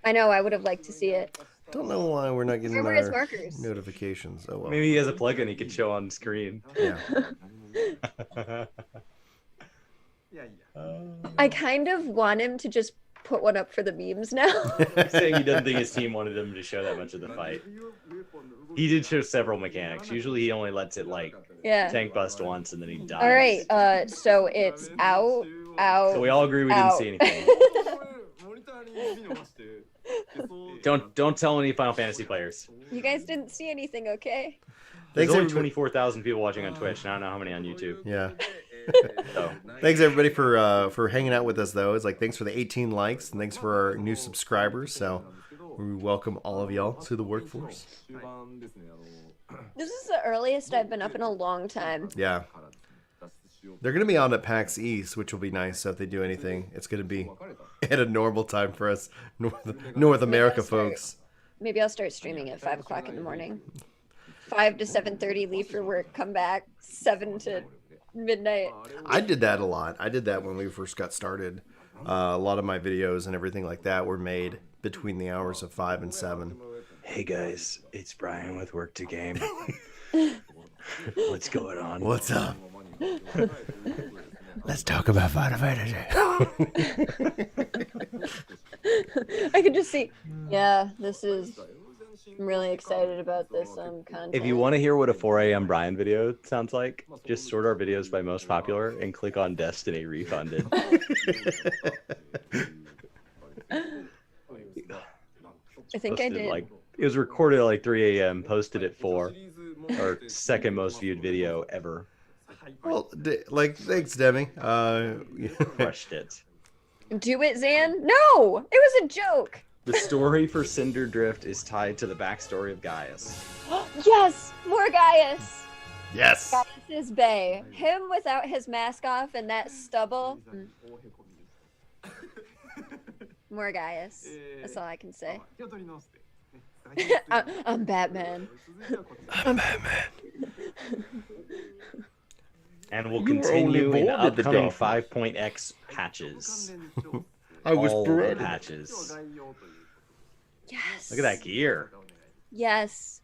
I know, I would have liked to see it. Don't know why we're not getting Where were his our markers? notifications. Oh well. Maybe he has a plugin he could show on screen. Yeah. I kind of want him to just put one up for the memes now. He's saying he doesn't think his team wanted him to show that much of the fight. He did show several mechanics. Usually he only lets it like tank bust once and then he dies. All right, so it's out. So we all agree we didn't see anything. Don't tell any Final Fantasy players. You guys didn't see anything, okay? There's only 24,000 people watching on Twitch, and I don't know how many on YouTube. Yeah. So. Thanks everybody for hanging out with us though. It's like thanks for the 18 likes and thanks for our new subscribers. So we welcome all of y'all to the workforce. This is the earliest I've been up in a long time. Yeah. They're going to be on at PAX East, which will be nice. So if they do anything, it's going to be at a normal time for us North America folks. Maybe I'll start streaming at 5 o'clock in the morning. 5 to 7:30, leave for work, come back, 7 to midnight. I did that a lot. I did that when we first got started. A lot of my videos and everything like that were made between the hours of 5 and 7. Hey guys, it's Brian with Work to Game. What's going on? What's up? Let's talk about Final Fantasy. I could just see. Yeah, this is. I'm really excited about this content. If you want to hear what a 4 a.m. Brian video sounds like, just sort our videos by most popular and click on Destiny Refunded. I think I did. It was recorded at like 3 a.m., posted at 4. Our second most viewed video ever. Well, thanks, Demi. Crushed it. Do it, Zan? No! It was a joke! The story for Cinder Drift is tied to the backstory of Gaius. Yes! More Gaius! Yes! Gaius is bae. Him without his mask off and that stubble. More Gaius. That's all I can say. I'm Batman. I'm Batman. And we'll continue in upcoming 5.x patches. I was all bred. Patches. Yes. Look at that gear. Yes.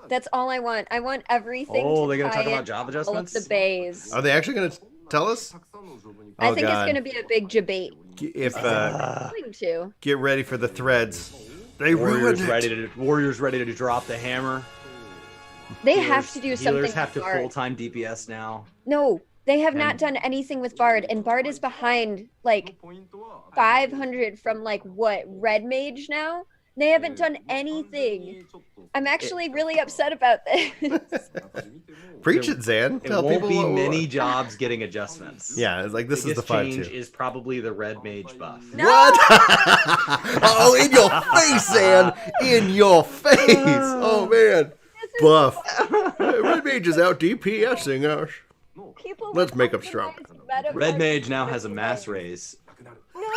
That's all I want. I want everything. Oh, to they're gonna talk tie about in job all of adjustments. the bays. Are they actually going to tell us? I think it's going to be a big debate. If Going to. get ready for the threads. They ruined it. Warriors ready to drop the hammer. They have to do something. Healers have with to Bard. full-time DPS now. No, they have not done anything with Bard, and Bard is behind like 500 from like what, Red Mage now? They haven't done anything. I'm actually really upset about this. Preach it, Zan. It Tell won't people be what- many jobs getting adjustments. Yeah, it's like this is the biggest 5-2. change is probably the Red Mage buff. No! What? Oh, in your face, Zan! In your face! Oh man, buff. Red Mage is out DPSing us. People Let's make up strong. Red Mage now has a mass raise,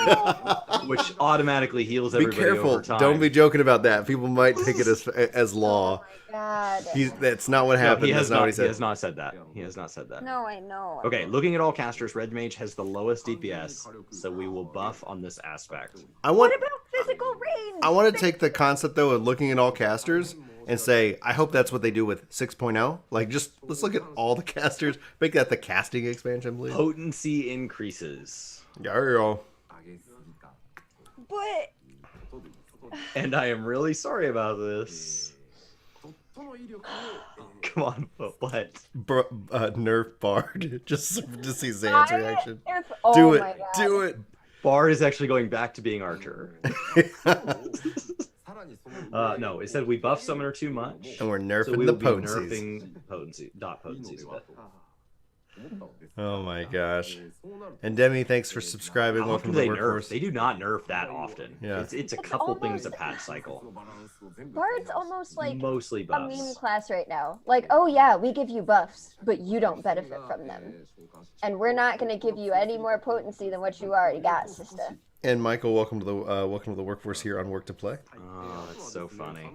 No. which automatically heals Be everybody careful. over time. Don't be joking about that. People might take it as law. God. That's not what No, happened. he That's has not what not. he He said. has not said that. He has not said that. No, I know. Okay, looking at all casters, Red Mage has the lowest DPS, so we will buff on this aspect. I want. What about physical range? I want to take the concept though of looking at all casters and say, I hope that's what they do with 6.0. Like, just let's look at all the casters. Make that the casting expansion, please. Potency increases. Yeah. But And I am really sorry about this. Come on, but what? Nerf Bard. Just to see Zan's reaction. oh Do it. my God. Do it. Bard is actually going back to being Archer. No, it said we buff Summoner too much. And we're So nerfing we the will be potencies. nerfing dot potencies a bit. Oh my gosh. And Demi, thanks for subscribing. How Welcome often to do the they nerf? workforce. They do not nerf that often. Yeah. It's a couple things a patch cycle. Bard's almost like Mostly a buffs. meme class right now. Like, oh yeah, we give you buffs, but you don't benefit from them. And we're not going to give you any more potency than what you already got, sister. And Michael, welcome to the workforce here on Work to Play. Oh, that's so funny.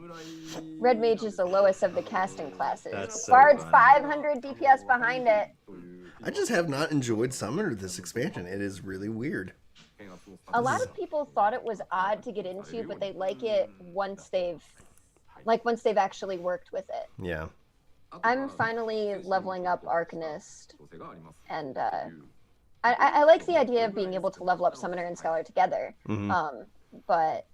Red Mage is the lowest of the casting classes. That's so Bard's funny. 500 DPS behind it. I just have not enjoyed Summoner this expansion. It is really weird. A lot of people thought it was odd to get into, but they like it once they've actually worked with it. Yeah. I'm finally leveling up Arcanist, and I like the idea of being able to level up Summoner and Scholar together. But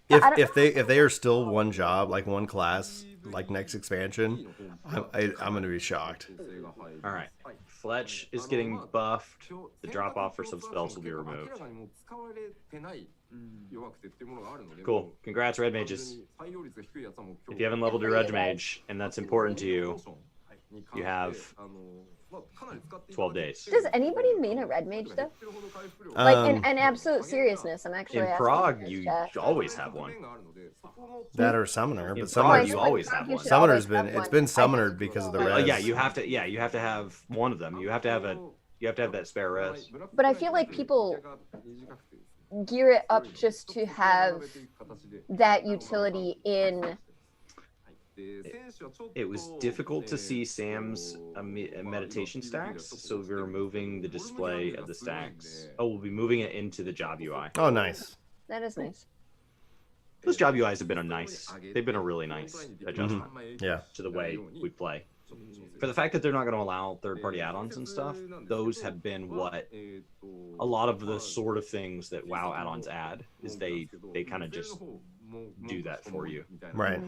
if they are still one job, like one class, like next expansion, I'm gonna be shocked. All right, Fletch is getting buffed. The drop off for some spells will be removed. Cool. Congrats, Red Mages. If you haven't leveled your Red Mage and that's important to you, you have 12 days. Does anybody main a Red Mage though? Like in absolute seriousness, I'm actually in Prague. You always have one. That or Summoner, but Summoner you always have one. Summoner's been summonered because of the res. Yeah, you have to have one of them. You have to have that spare res. But I feel like people gear it up just to have that utility in. It was difficult to see Sam's meditation stacks, so we're removing the display of the stacks. Oh, we'll be moving it into the job UI. Oh, nice. That is nice. Those job UIs have been they've been a really nice adjustment to the way we play. For the fact that they're not going to allow third-party add-ons and stuff, those have been what a lot of the sort of things that WoW add-ons add, is they kind of just do that for you. Right.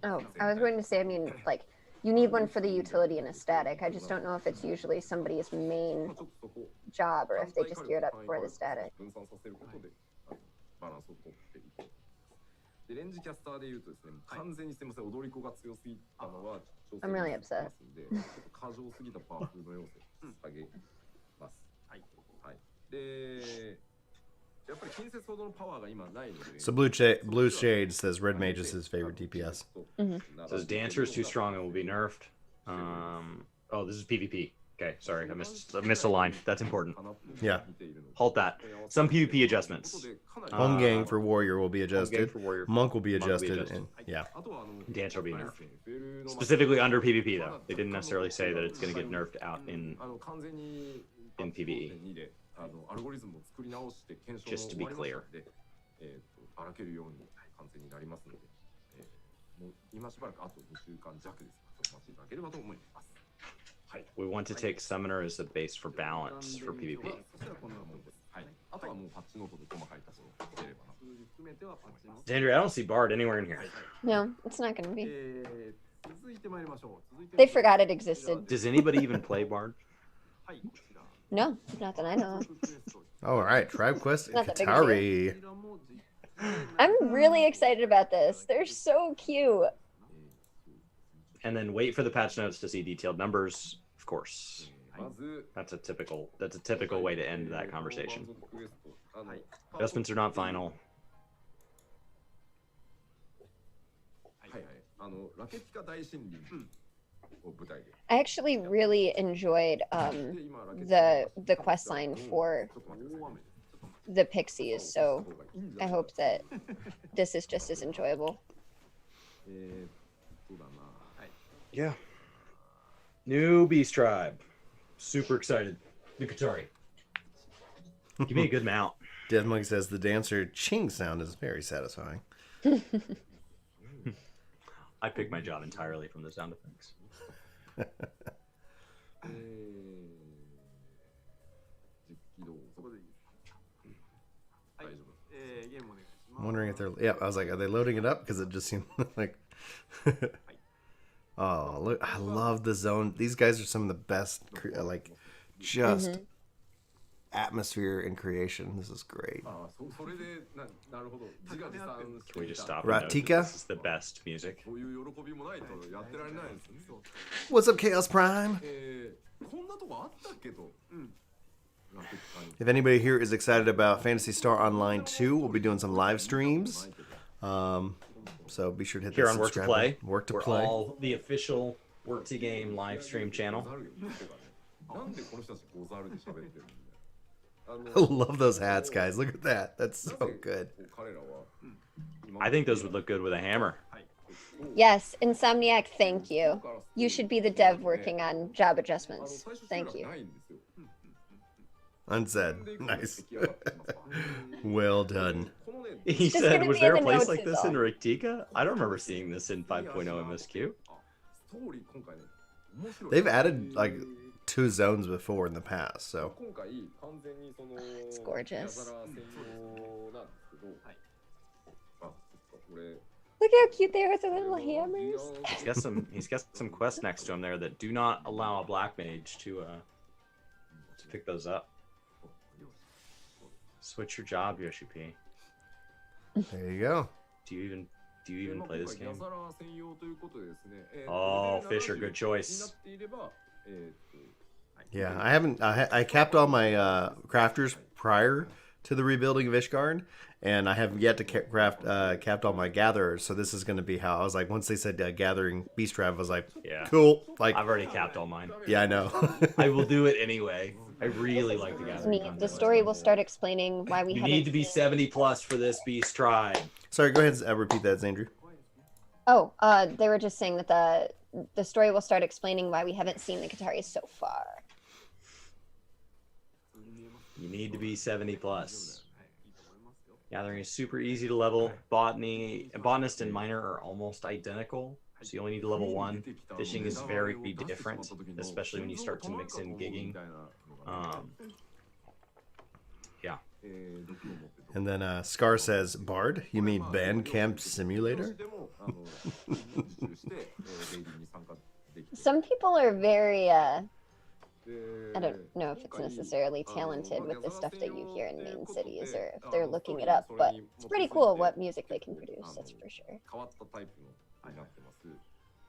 Oh, I was going to say, I mean, like, you need one for the utility in a static. I just don't know if it's usually somebody's main job or if they just gear it up for the static. I'm really upset. So Blue Shade says Red Mage is his favorite DPS. Says Dancer is too strong and will be nerfed. Oh, this is PvP. Okay, sorry, I missed a line. That's important. Yeah. Halt that. Some PvP adjustments. Home gang for Warrior will be adjusted. Monk will be adjusted. And, yeah. Dancer will be nerfed. Specifically under PvP, though. They didn't necessarily say that it's going to get nerfed out in PvE. Just to be clear. We want to take Summoner as the base for balance for PvP. Xandrii, I don't see Bard anywhere in here. No, it's not going to be. They forgot it existed. Does anybody even play Bard? No, not that I know of. All right, Tribe Quest Not that big a Katari. I'm really excited about this. They're so cute. And then wait for the patch notes to see detailed numbers, of course. That's a typical way to end that conversation. Adjustments are not final. I actually really enjoyed the quest line for the pixies, so I hope that this is just as enjoyable. Yeah. New Beast Tribe. Super excited. New Katari. Give me a good mount. Dead Monk says the dancer ching sound is very satisfying. I picked my job entirely from the sound effects. I'm wondering if they're... Yeah, I was like, are they loading it up? Because it just seemed like... Oh, look, I love the zone. These guys are some of the best, like, just atmosphere and creation. This is great. Can we just stop? Ratika? This is the best music. What's up, Chaos Prime? If anybody here is excited about Phantasy Star Online 2, we'll be doing some live streams. So be sure to hit here that on Work to subscribe Play. button. Work to We're Play. all the official Work to Game live stream channel. I love those hats, guys. Look at that. That's so good. I think those would look good with a hammer. Yes, Insomniac, thank you. You should be the dev working on job adjustments. Thank you. Unsaid. Nice. Well done. He Just said, gonna was be in there a the place notes like is this in all. Raktika? I don't remember seeing this in 5.0 MSQ. They've added like 2 zones before in the past, so. It's gorgeous. Look how cute they are with the little hammers. He's got some quests next to him there that do not allow a black mage to pick those up. Switch your job, Yoshi P. There you go. Do you even play this game? Oh, Fisher, good choice. Yeah, I haven't. I capped all my crafters prior to the rebuilding of Ishgard, and I have yet to capped all my gatherers. So this is going to be how I was like. Once they said gathering beast trap, I was like, Yeah, cool. Like I've already capped all mine. Yeah, I know. I will do it anyway. I really like the gathering. The story will start explaining why we You haven't need to be 70 plus for this beast tribe. Sorry, go ahead and repeat that, Xandrii. Oh, they were just saying that the story will start explaining why we haven't seen the Qataris so far. You need to be 70 plus. Gathering is super easy to level. Botanist and miner are almost identical, so you only need to level 1. Fishing is very different, especially when you start to mix in gigging. Yeah. And then Scar says, Bard, you mean Bandcamp Simulator? Some people are very, I don't know if it's necessarily talented with the stuff that you hear in main cities or if they're looking it up, but it's pretty cool what music they can produce, that's for sure.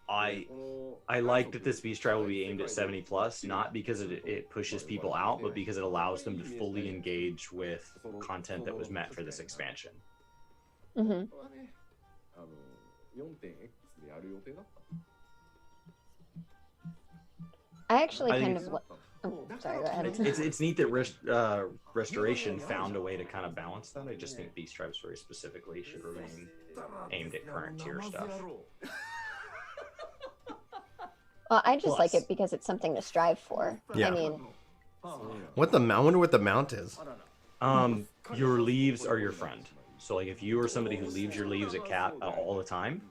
I like that this beast trial will be aimed at 70 plus, not because it pushes people out, but because it allows them to fully engage with content that was meant for this expansion. Mm-hmm. I actually kind of... Oh, sorry, go ahead. It's neat that Restoration found a way to kind of balance that. I just think beast tribes very specifically should remain aimed at current tier stuff. Well, I just like it because it's something to strive for. Yeah. I mean, I wonder what the mount is. Your leaves are your friend. So like if you are somebody who leaves your leaves at cap all the time,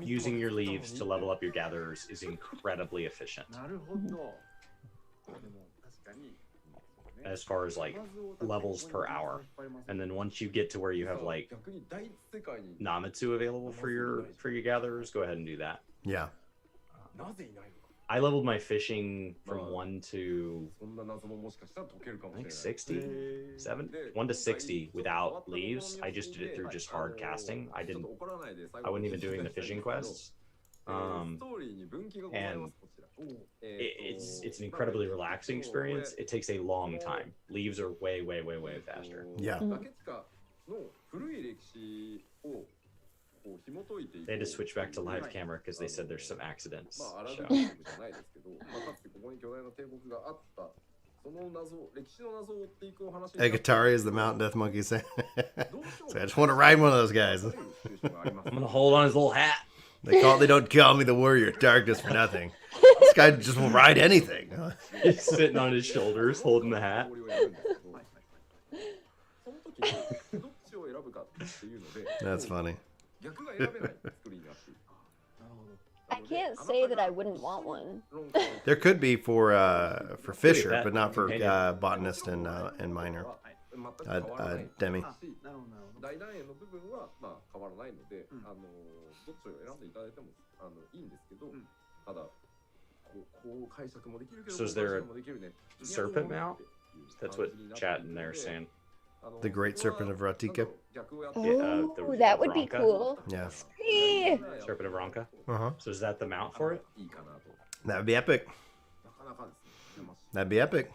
using your leaves to level up your gatherers is incredibly efficient. As far as like levels per hour. And then once you get to where you have like Namatsu available for your gatherers, go ahead and do that. Yeah. I leveled my fishing from 1 to I think 60, 1 to 60 without leaves. I just did it through just hard casting. I wasn't even doing the fishing quests. And it's an incredibly relaxing experience. It takes a long time. Leaves are way faster. Yeah. They had to switch back to live camera because they said there's some accidents. So. Agatari is the Mountain Death Monkey saying. So I just want to ride one of those guys. I'm gonna hold on his little hat. They don't call me the Warrior of Darkness for nothing. This guy just will ride anything. He's sitting on his shoulders, holding the hat. That's funny. I can't say that I wouldn't want one. There could be for Fisher, but not for Botanist and Miner. Demi. So is there a serpent mount? That's what chat in there is saying. The Great Serpent of Ratika. Oh, that would be cool. Yeah. Serpent of Ronka. Uh-huh. So is that the mount for it? That would be epic. That'd be epic.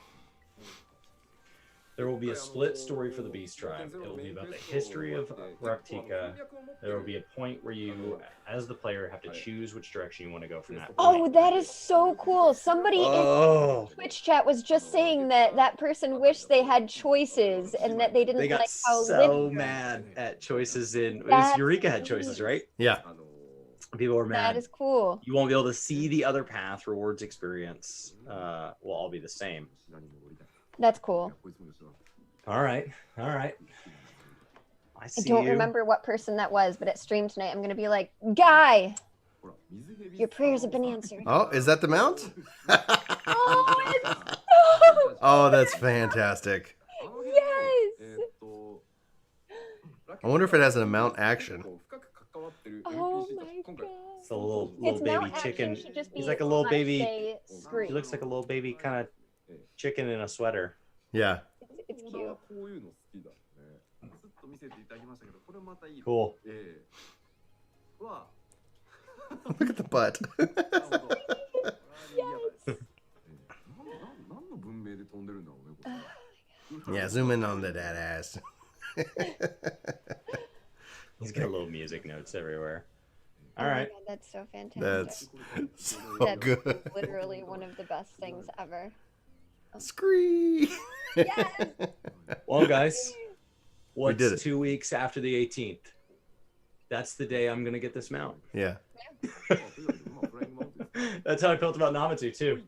There will be a split story for the Beast Tribe. It will be about the history of Raktika. There will be a point where you, as the player, have to choose which direction you want to go from that point. Oh, that is so cool. Somebody in Twitch chat was just saying that person wished they had choices and that they didn't They got like how so mad at choices in... Eureka had choices, right? Yeah. People were mad. That is cool. You won't be able to see the other path. Rewards experience will all be the same. That's cool. All right. All right. I I see don't you. remember what person that was, but at stream tonight, I'm going to be like, Guy, your prayers have been answered. Oh, is that the mount? Oh, it's so Oh, that's fantastic. Yes. I wonder if it has an mount action. Oh my god. It's a little Its baby mount action chicken. should just be He's like a little I baby. say scream. He looks like a little baby kind of chicken in a sweater. Yeah. It's cute. Cool. Look at the butt. Yes. Yeah, zoom in on that ass. He's got little music notes everywhere. Oh All my right. God, that's so fantastic. That's so That's good. literally one of the best things ever. Scree. Yes. Well, guys, what's did it. 2 weeks after the 18th? That's the day I'm gonna get this mount. Yeah. That's how I felt about Namatu too.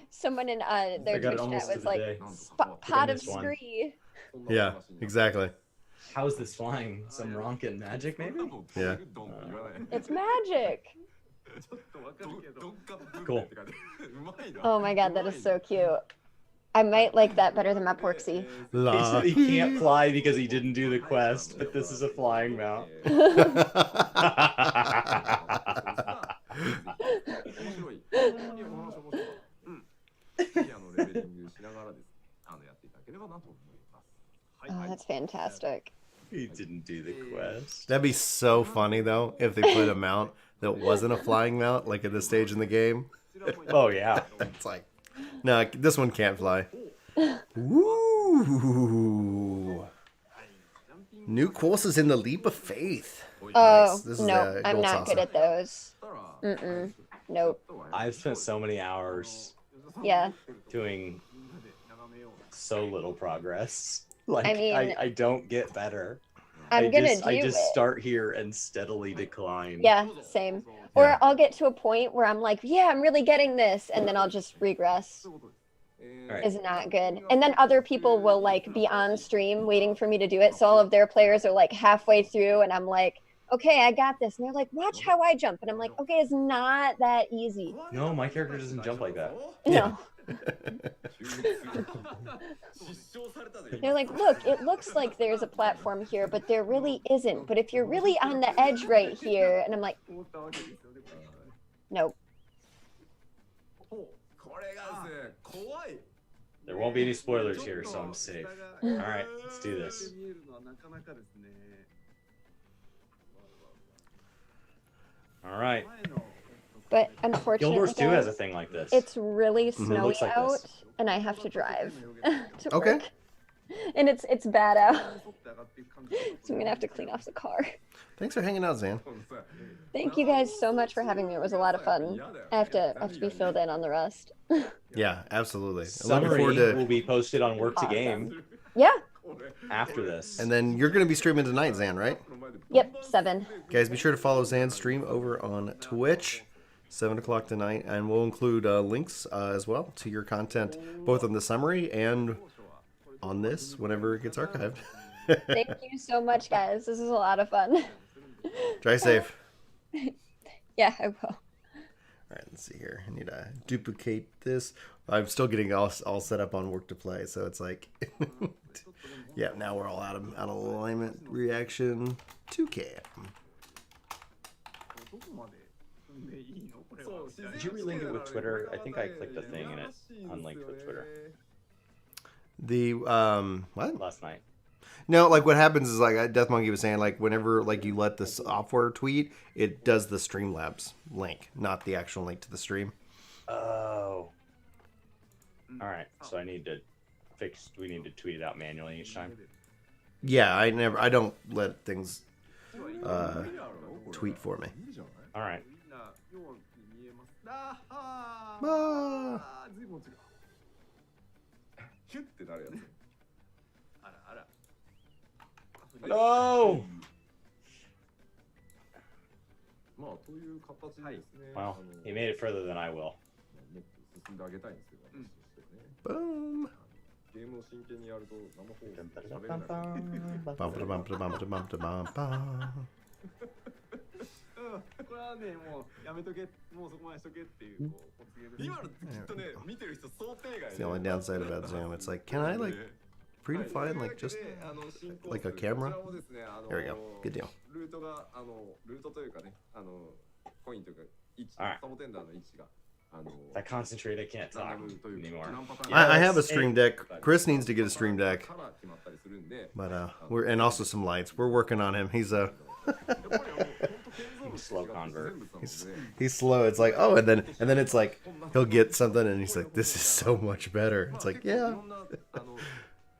Someone in their I got it Twitch chat almost to was the like, day. pot of missed one. scree. Yeah, exactly. How is this flying? Some Ronkin magic, maybe? Yeah. It's magic. Cool. Oh my god, that is so cute. I might like that better than my Porksy. He can't fly because he didn't do the quest, but this is a flying mount. Oh, that's fantastic. He didn't do the quest. That'd be so funny though if they put a mount that wasn't a flying mount, like at this stage in the game. Oh yeah. It's like, no, this one can't fly. Ooh. New courses in the Leap of Faith. Oh, Nice. This is no, I'm gold not salsa. good at those. Mm-mm. Nope. I've spent so many hours Yeah. doing so little progress. Like I mean- I don't get better. I'm gonna do I just it. start here and steadily decline. Yeah, same. Or I'll get to a point where I'm like, yeah, I'm really getting this, and then I'll just regress. Right. Is not good. And then other people will like be on stream waiting for me to do it. So all of their players are like halfway through, and I'm like, okay, I got this. And they're like, watch how I jump. And I'm like, okay, it's not that easy. No, my character doesn't jump like that. No. They're like, look, it looks like there's a platform here, but there really isn't. But if you're really on the edge right here, and I'm like, nope. There won't be any spoilers here, so I'm safe. All right, let's do this. All right. But Guild unfortunately, Wars 2 has a guys, thing like this. it's really snowy looks like out, this. and I have to drive to Okay. work. And it's bad out, so I'm gonna have to clean off the car. Thanks for hanging out, Zan. Thank you guys so much for having me. It was a lot of fun. I have to be filled in on the rest. Yeah, absolutely. I'm looking Summary forward will to. be posted on Work to Game Yeah. after this. And then you're going to be streaming tonight, Zan, right? Yep. 7. Guys, be sure to follow Zan's stream over on Twitch, 7 o'clock tonight, and we'll include links as well to your content, both on the summary and on this whenever it gets archived. Thank you so much, guys. This is a lot of fun. Drive safe. Yeah, I will. All right, let's see here. I need to duplicate this. I'm still getting all set up on Work to Play, so it's like, yeah. Now we're all out of alignment. Reaction to cam. Did you relink it with Twitter? I think I clicked a thing and it unlinked with Twitter The what? last night. No, like what happens is like Death Monkey was saying, like whenever like you let the software tweet, it does the Streamlabs link, not the actual link to the stream. Oh. All right. So I need to fix. We need to tweet it out manually each time. Yeah, I don't let things tweet for me. All right. Ah. No. Well, he made it further than I will. Boom. ゲームを真剣にやると生放送で喋れなくなる。 これはね、もうやめとけ、もうそこまでしとけっていうお告げです。今のってきっとね、見てる人想定外 It's the only downside about Zoom. It's like, can I like predefine like just like a camera? There we go. Good deal. ルートがルートというかね、コインというか位置、サボテンダーの位置がIf I concentrate, I can't talk anymore. I have a stream deck. Chris needs to get a stream deck, but we're and also some lights. We're working on him. He's a Slow convert. he's slow. It's like, oh, and then it's like he'll get something and he's like, this is so much better. It's like, yeah.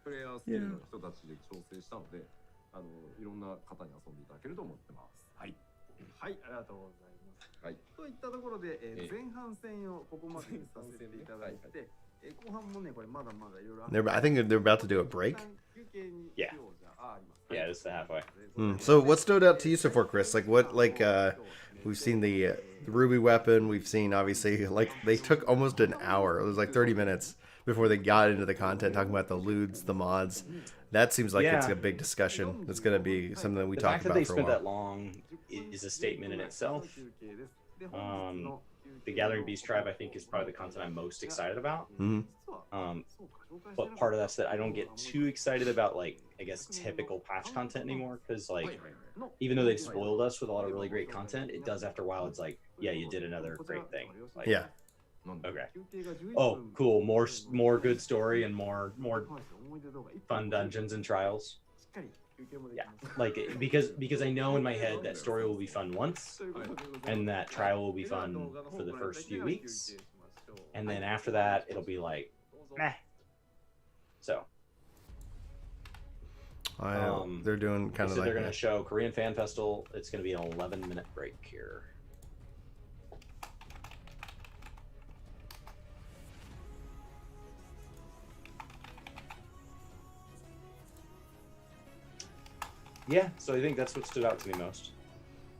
プレイヤースキルの人たちで調整したので、いろんな方に遊んでいただけると思ってます。はい。はい、ありがとうございます。はい。といったところで、前半戦をここまでにさせていただいて、後半もね、これまだまだいろいろある。I think they're about to do a break. Yeah. Yeah, it's the halfway. So what stood out to you so far, Chris? Like what? Like we've seen the ruby weapon. We've seen obviously like they took almost an hour. It was like 30 minutes before they got into the content, talking about the loots, the mods. That seems like it's a big discussion. It's going to be something that we talked about for a while. The fact that they spent that long is a statement in itself. The Gathering Beast Tribe, I think, is probably the content I'm most excited about. But part of that's that I don't get too excited about, like, I guess, typical patch content anymore. Because, like, even though they've spoiled us with a lot of really great content, it does after a while. It's like, yeah, you did another great thing. Like, yeah. Okay. Oh, cool. More good story and more fun dungeons and trials. Yeah, like because I know in my head that story will be fun once, and that trial will be fun for the first few weeks, and then after that it'll be like, meh. So, they're doing kind of like they're going to show Korean Fan Festival. It's going to be an 11-minute break here. Yeah, so I think that's what stood out to me most.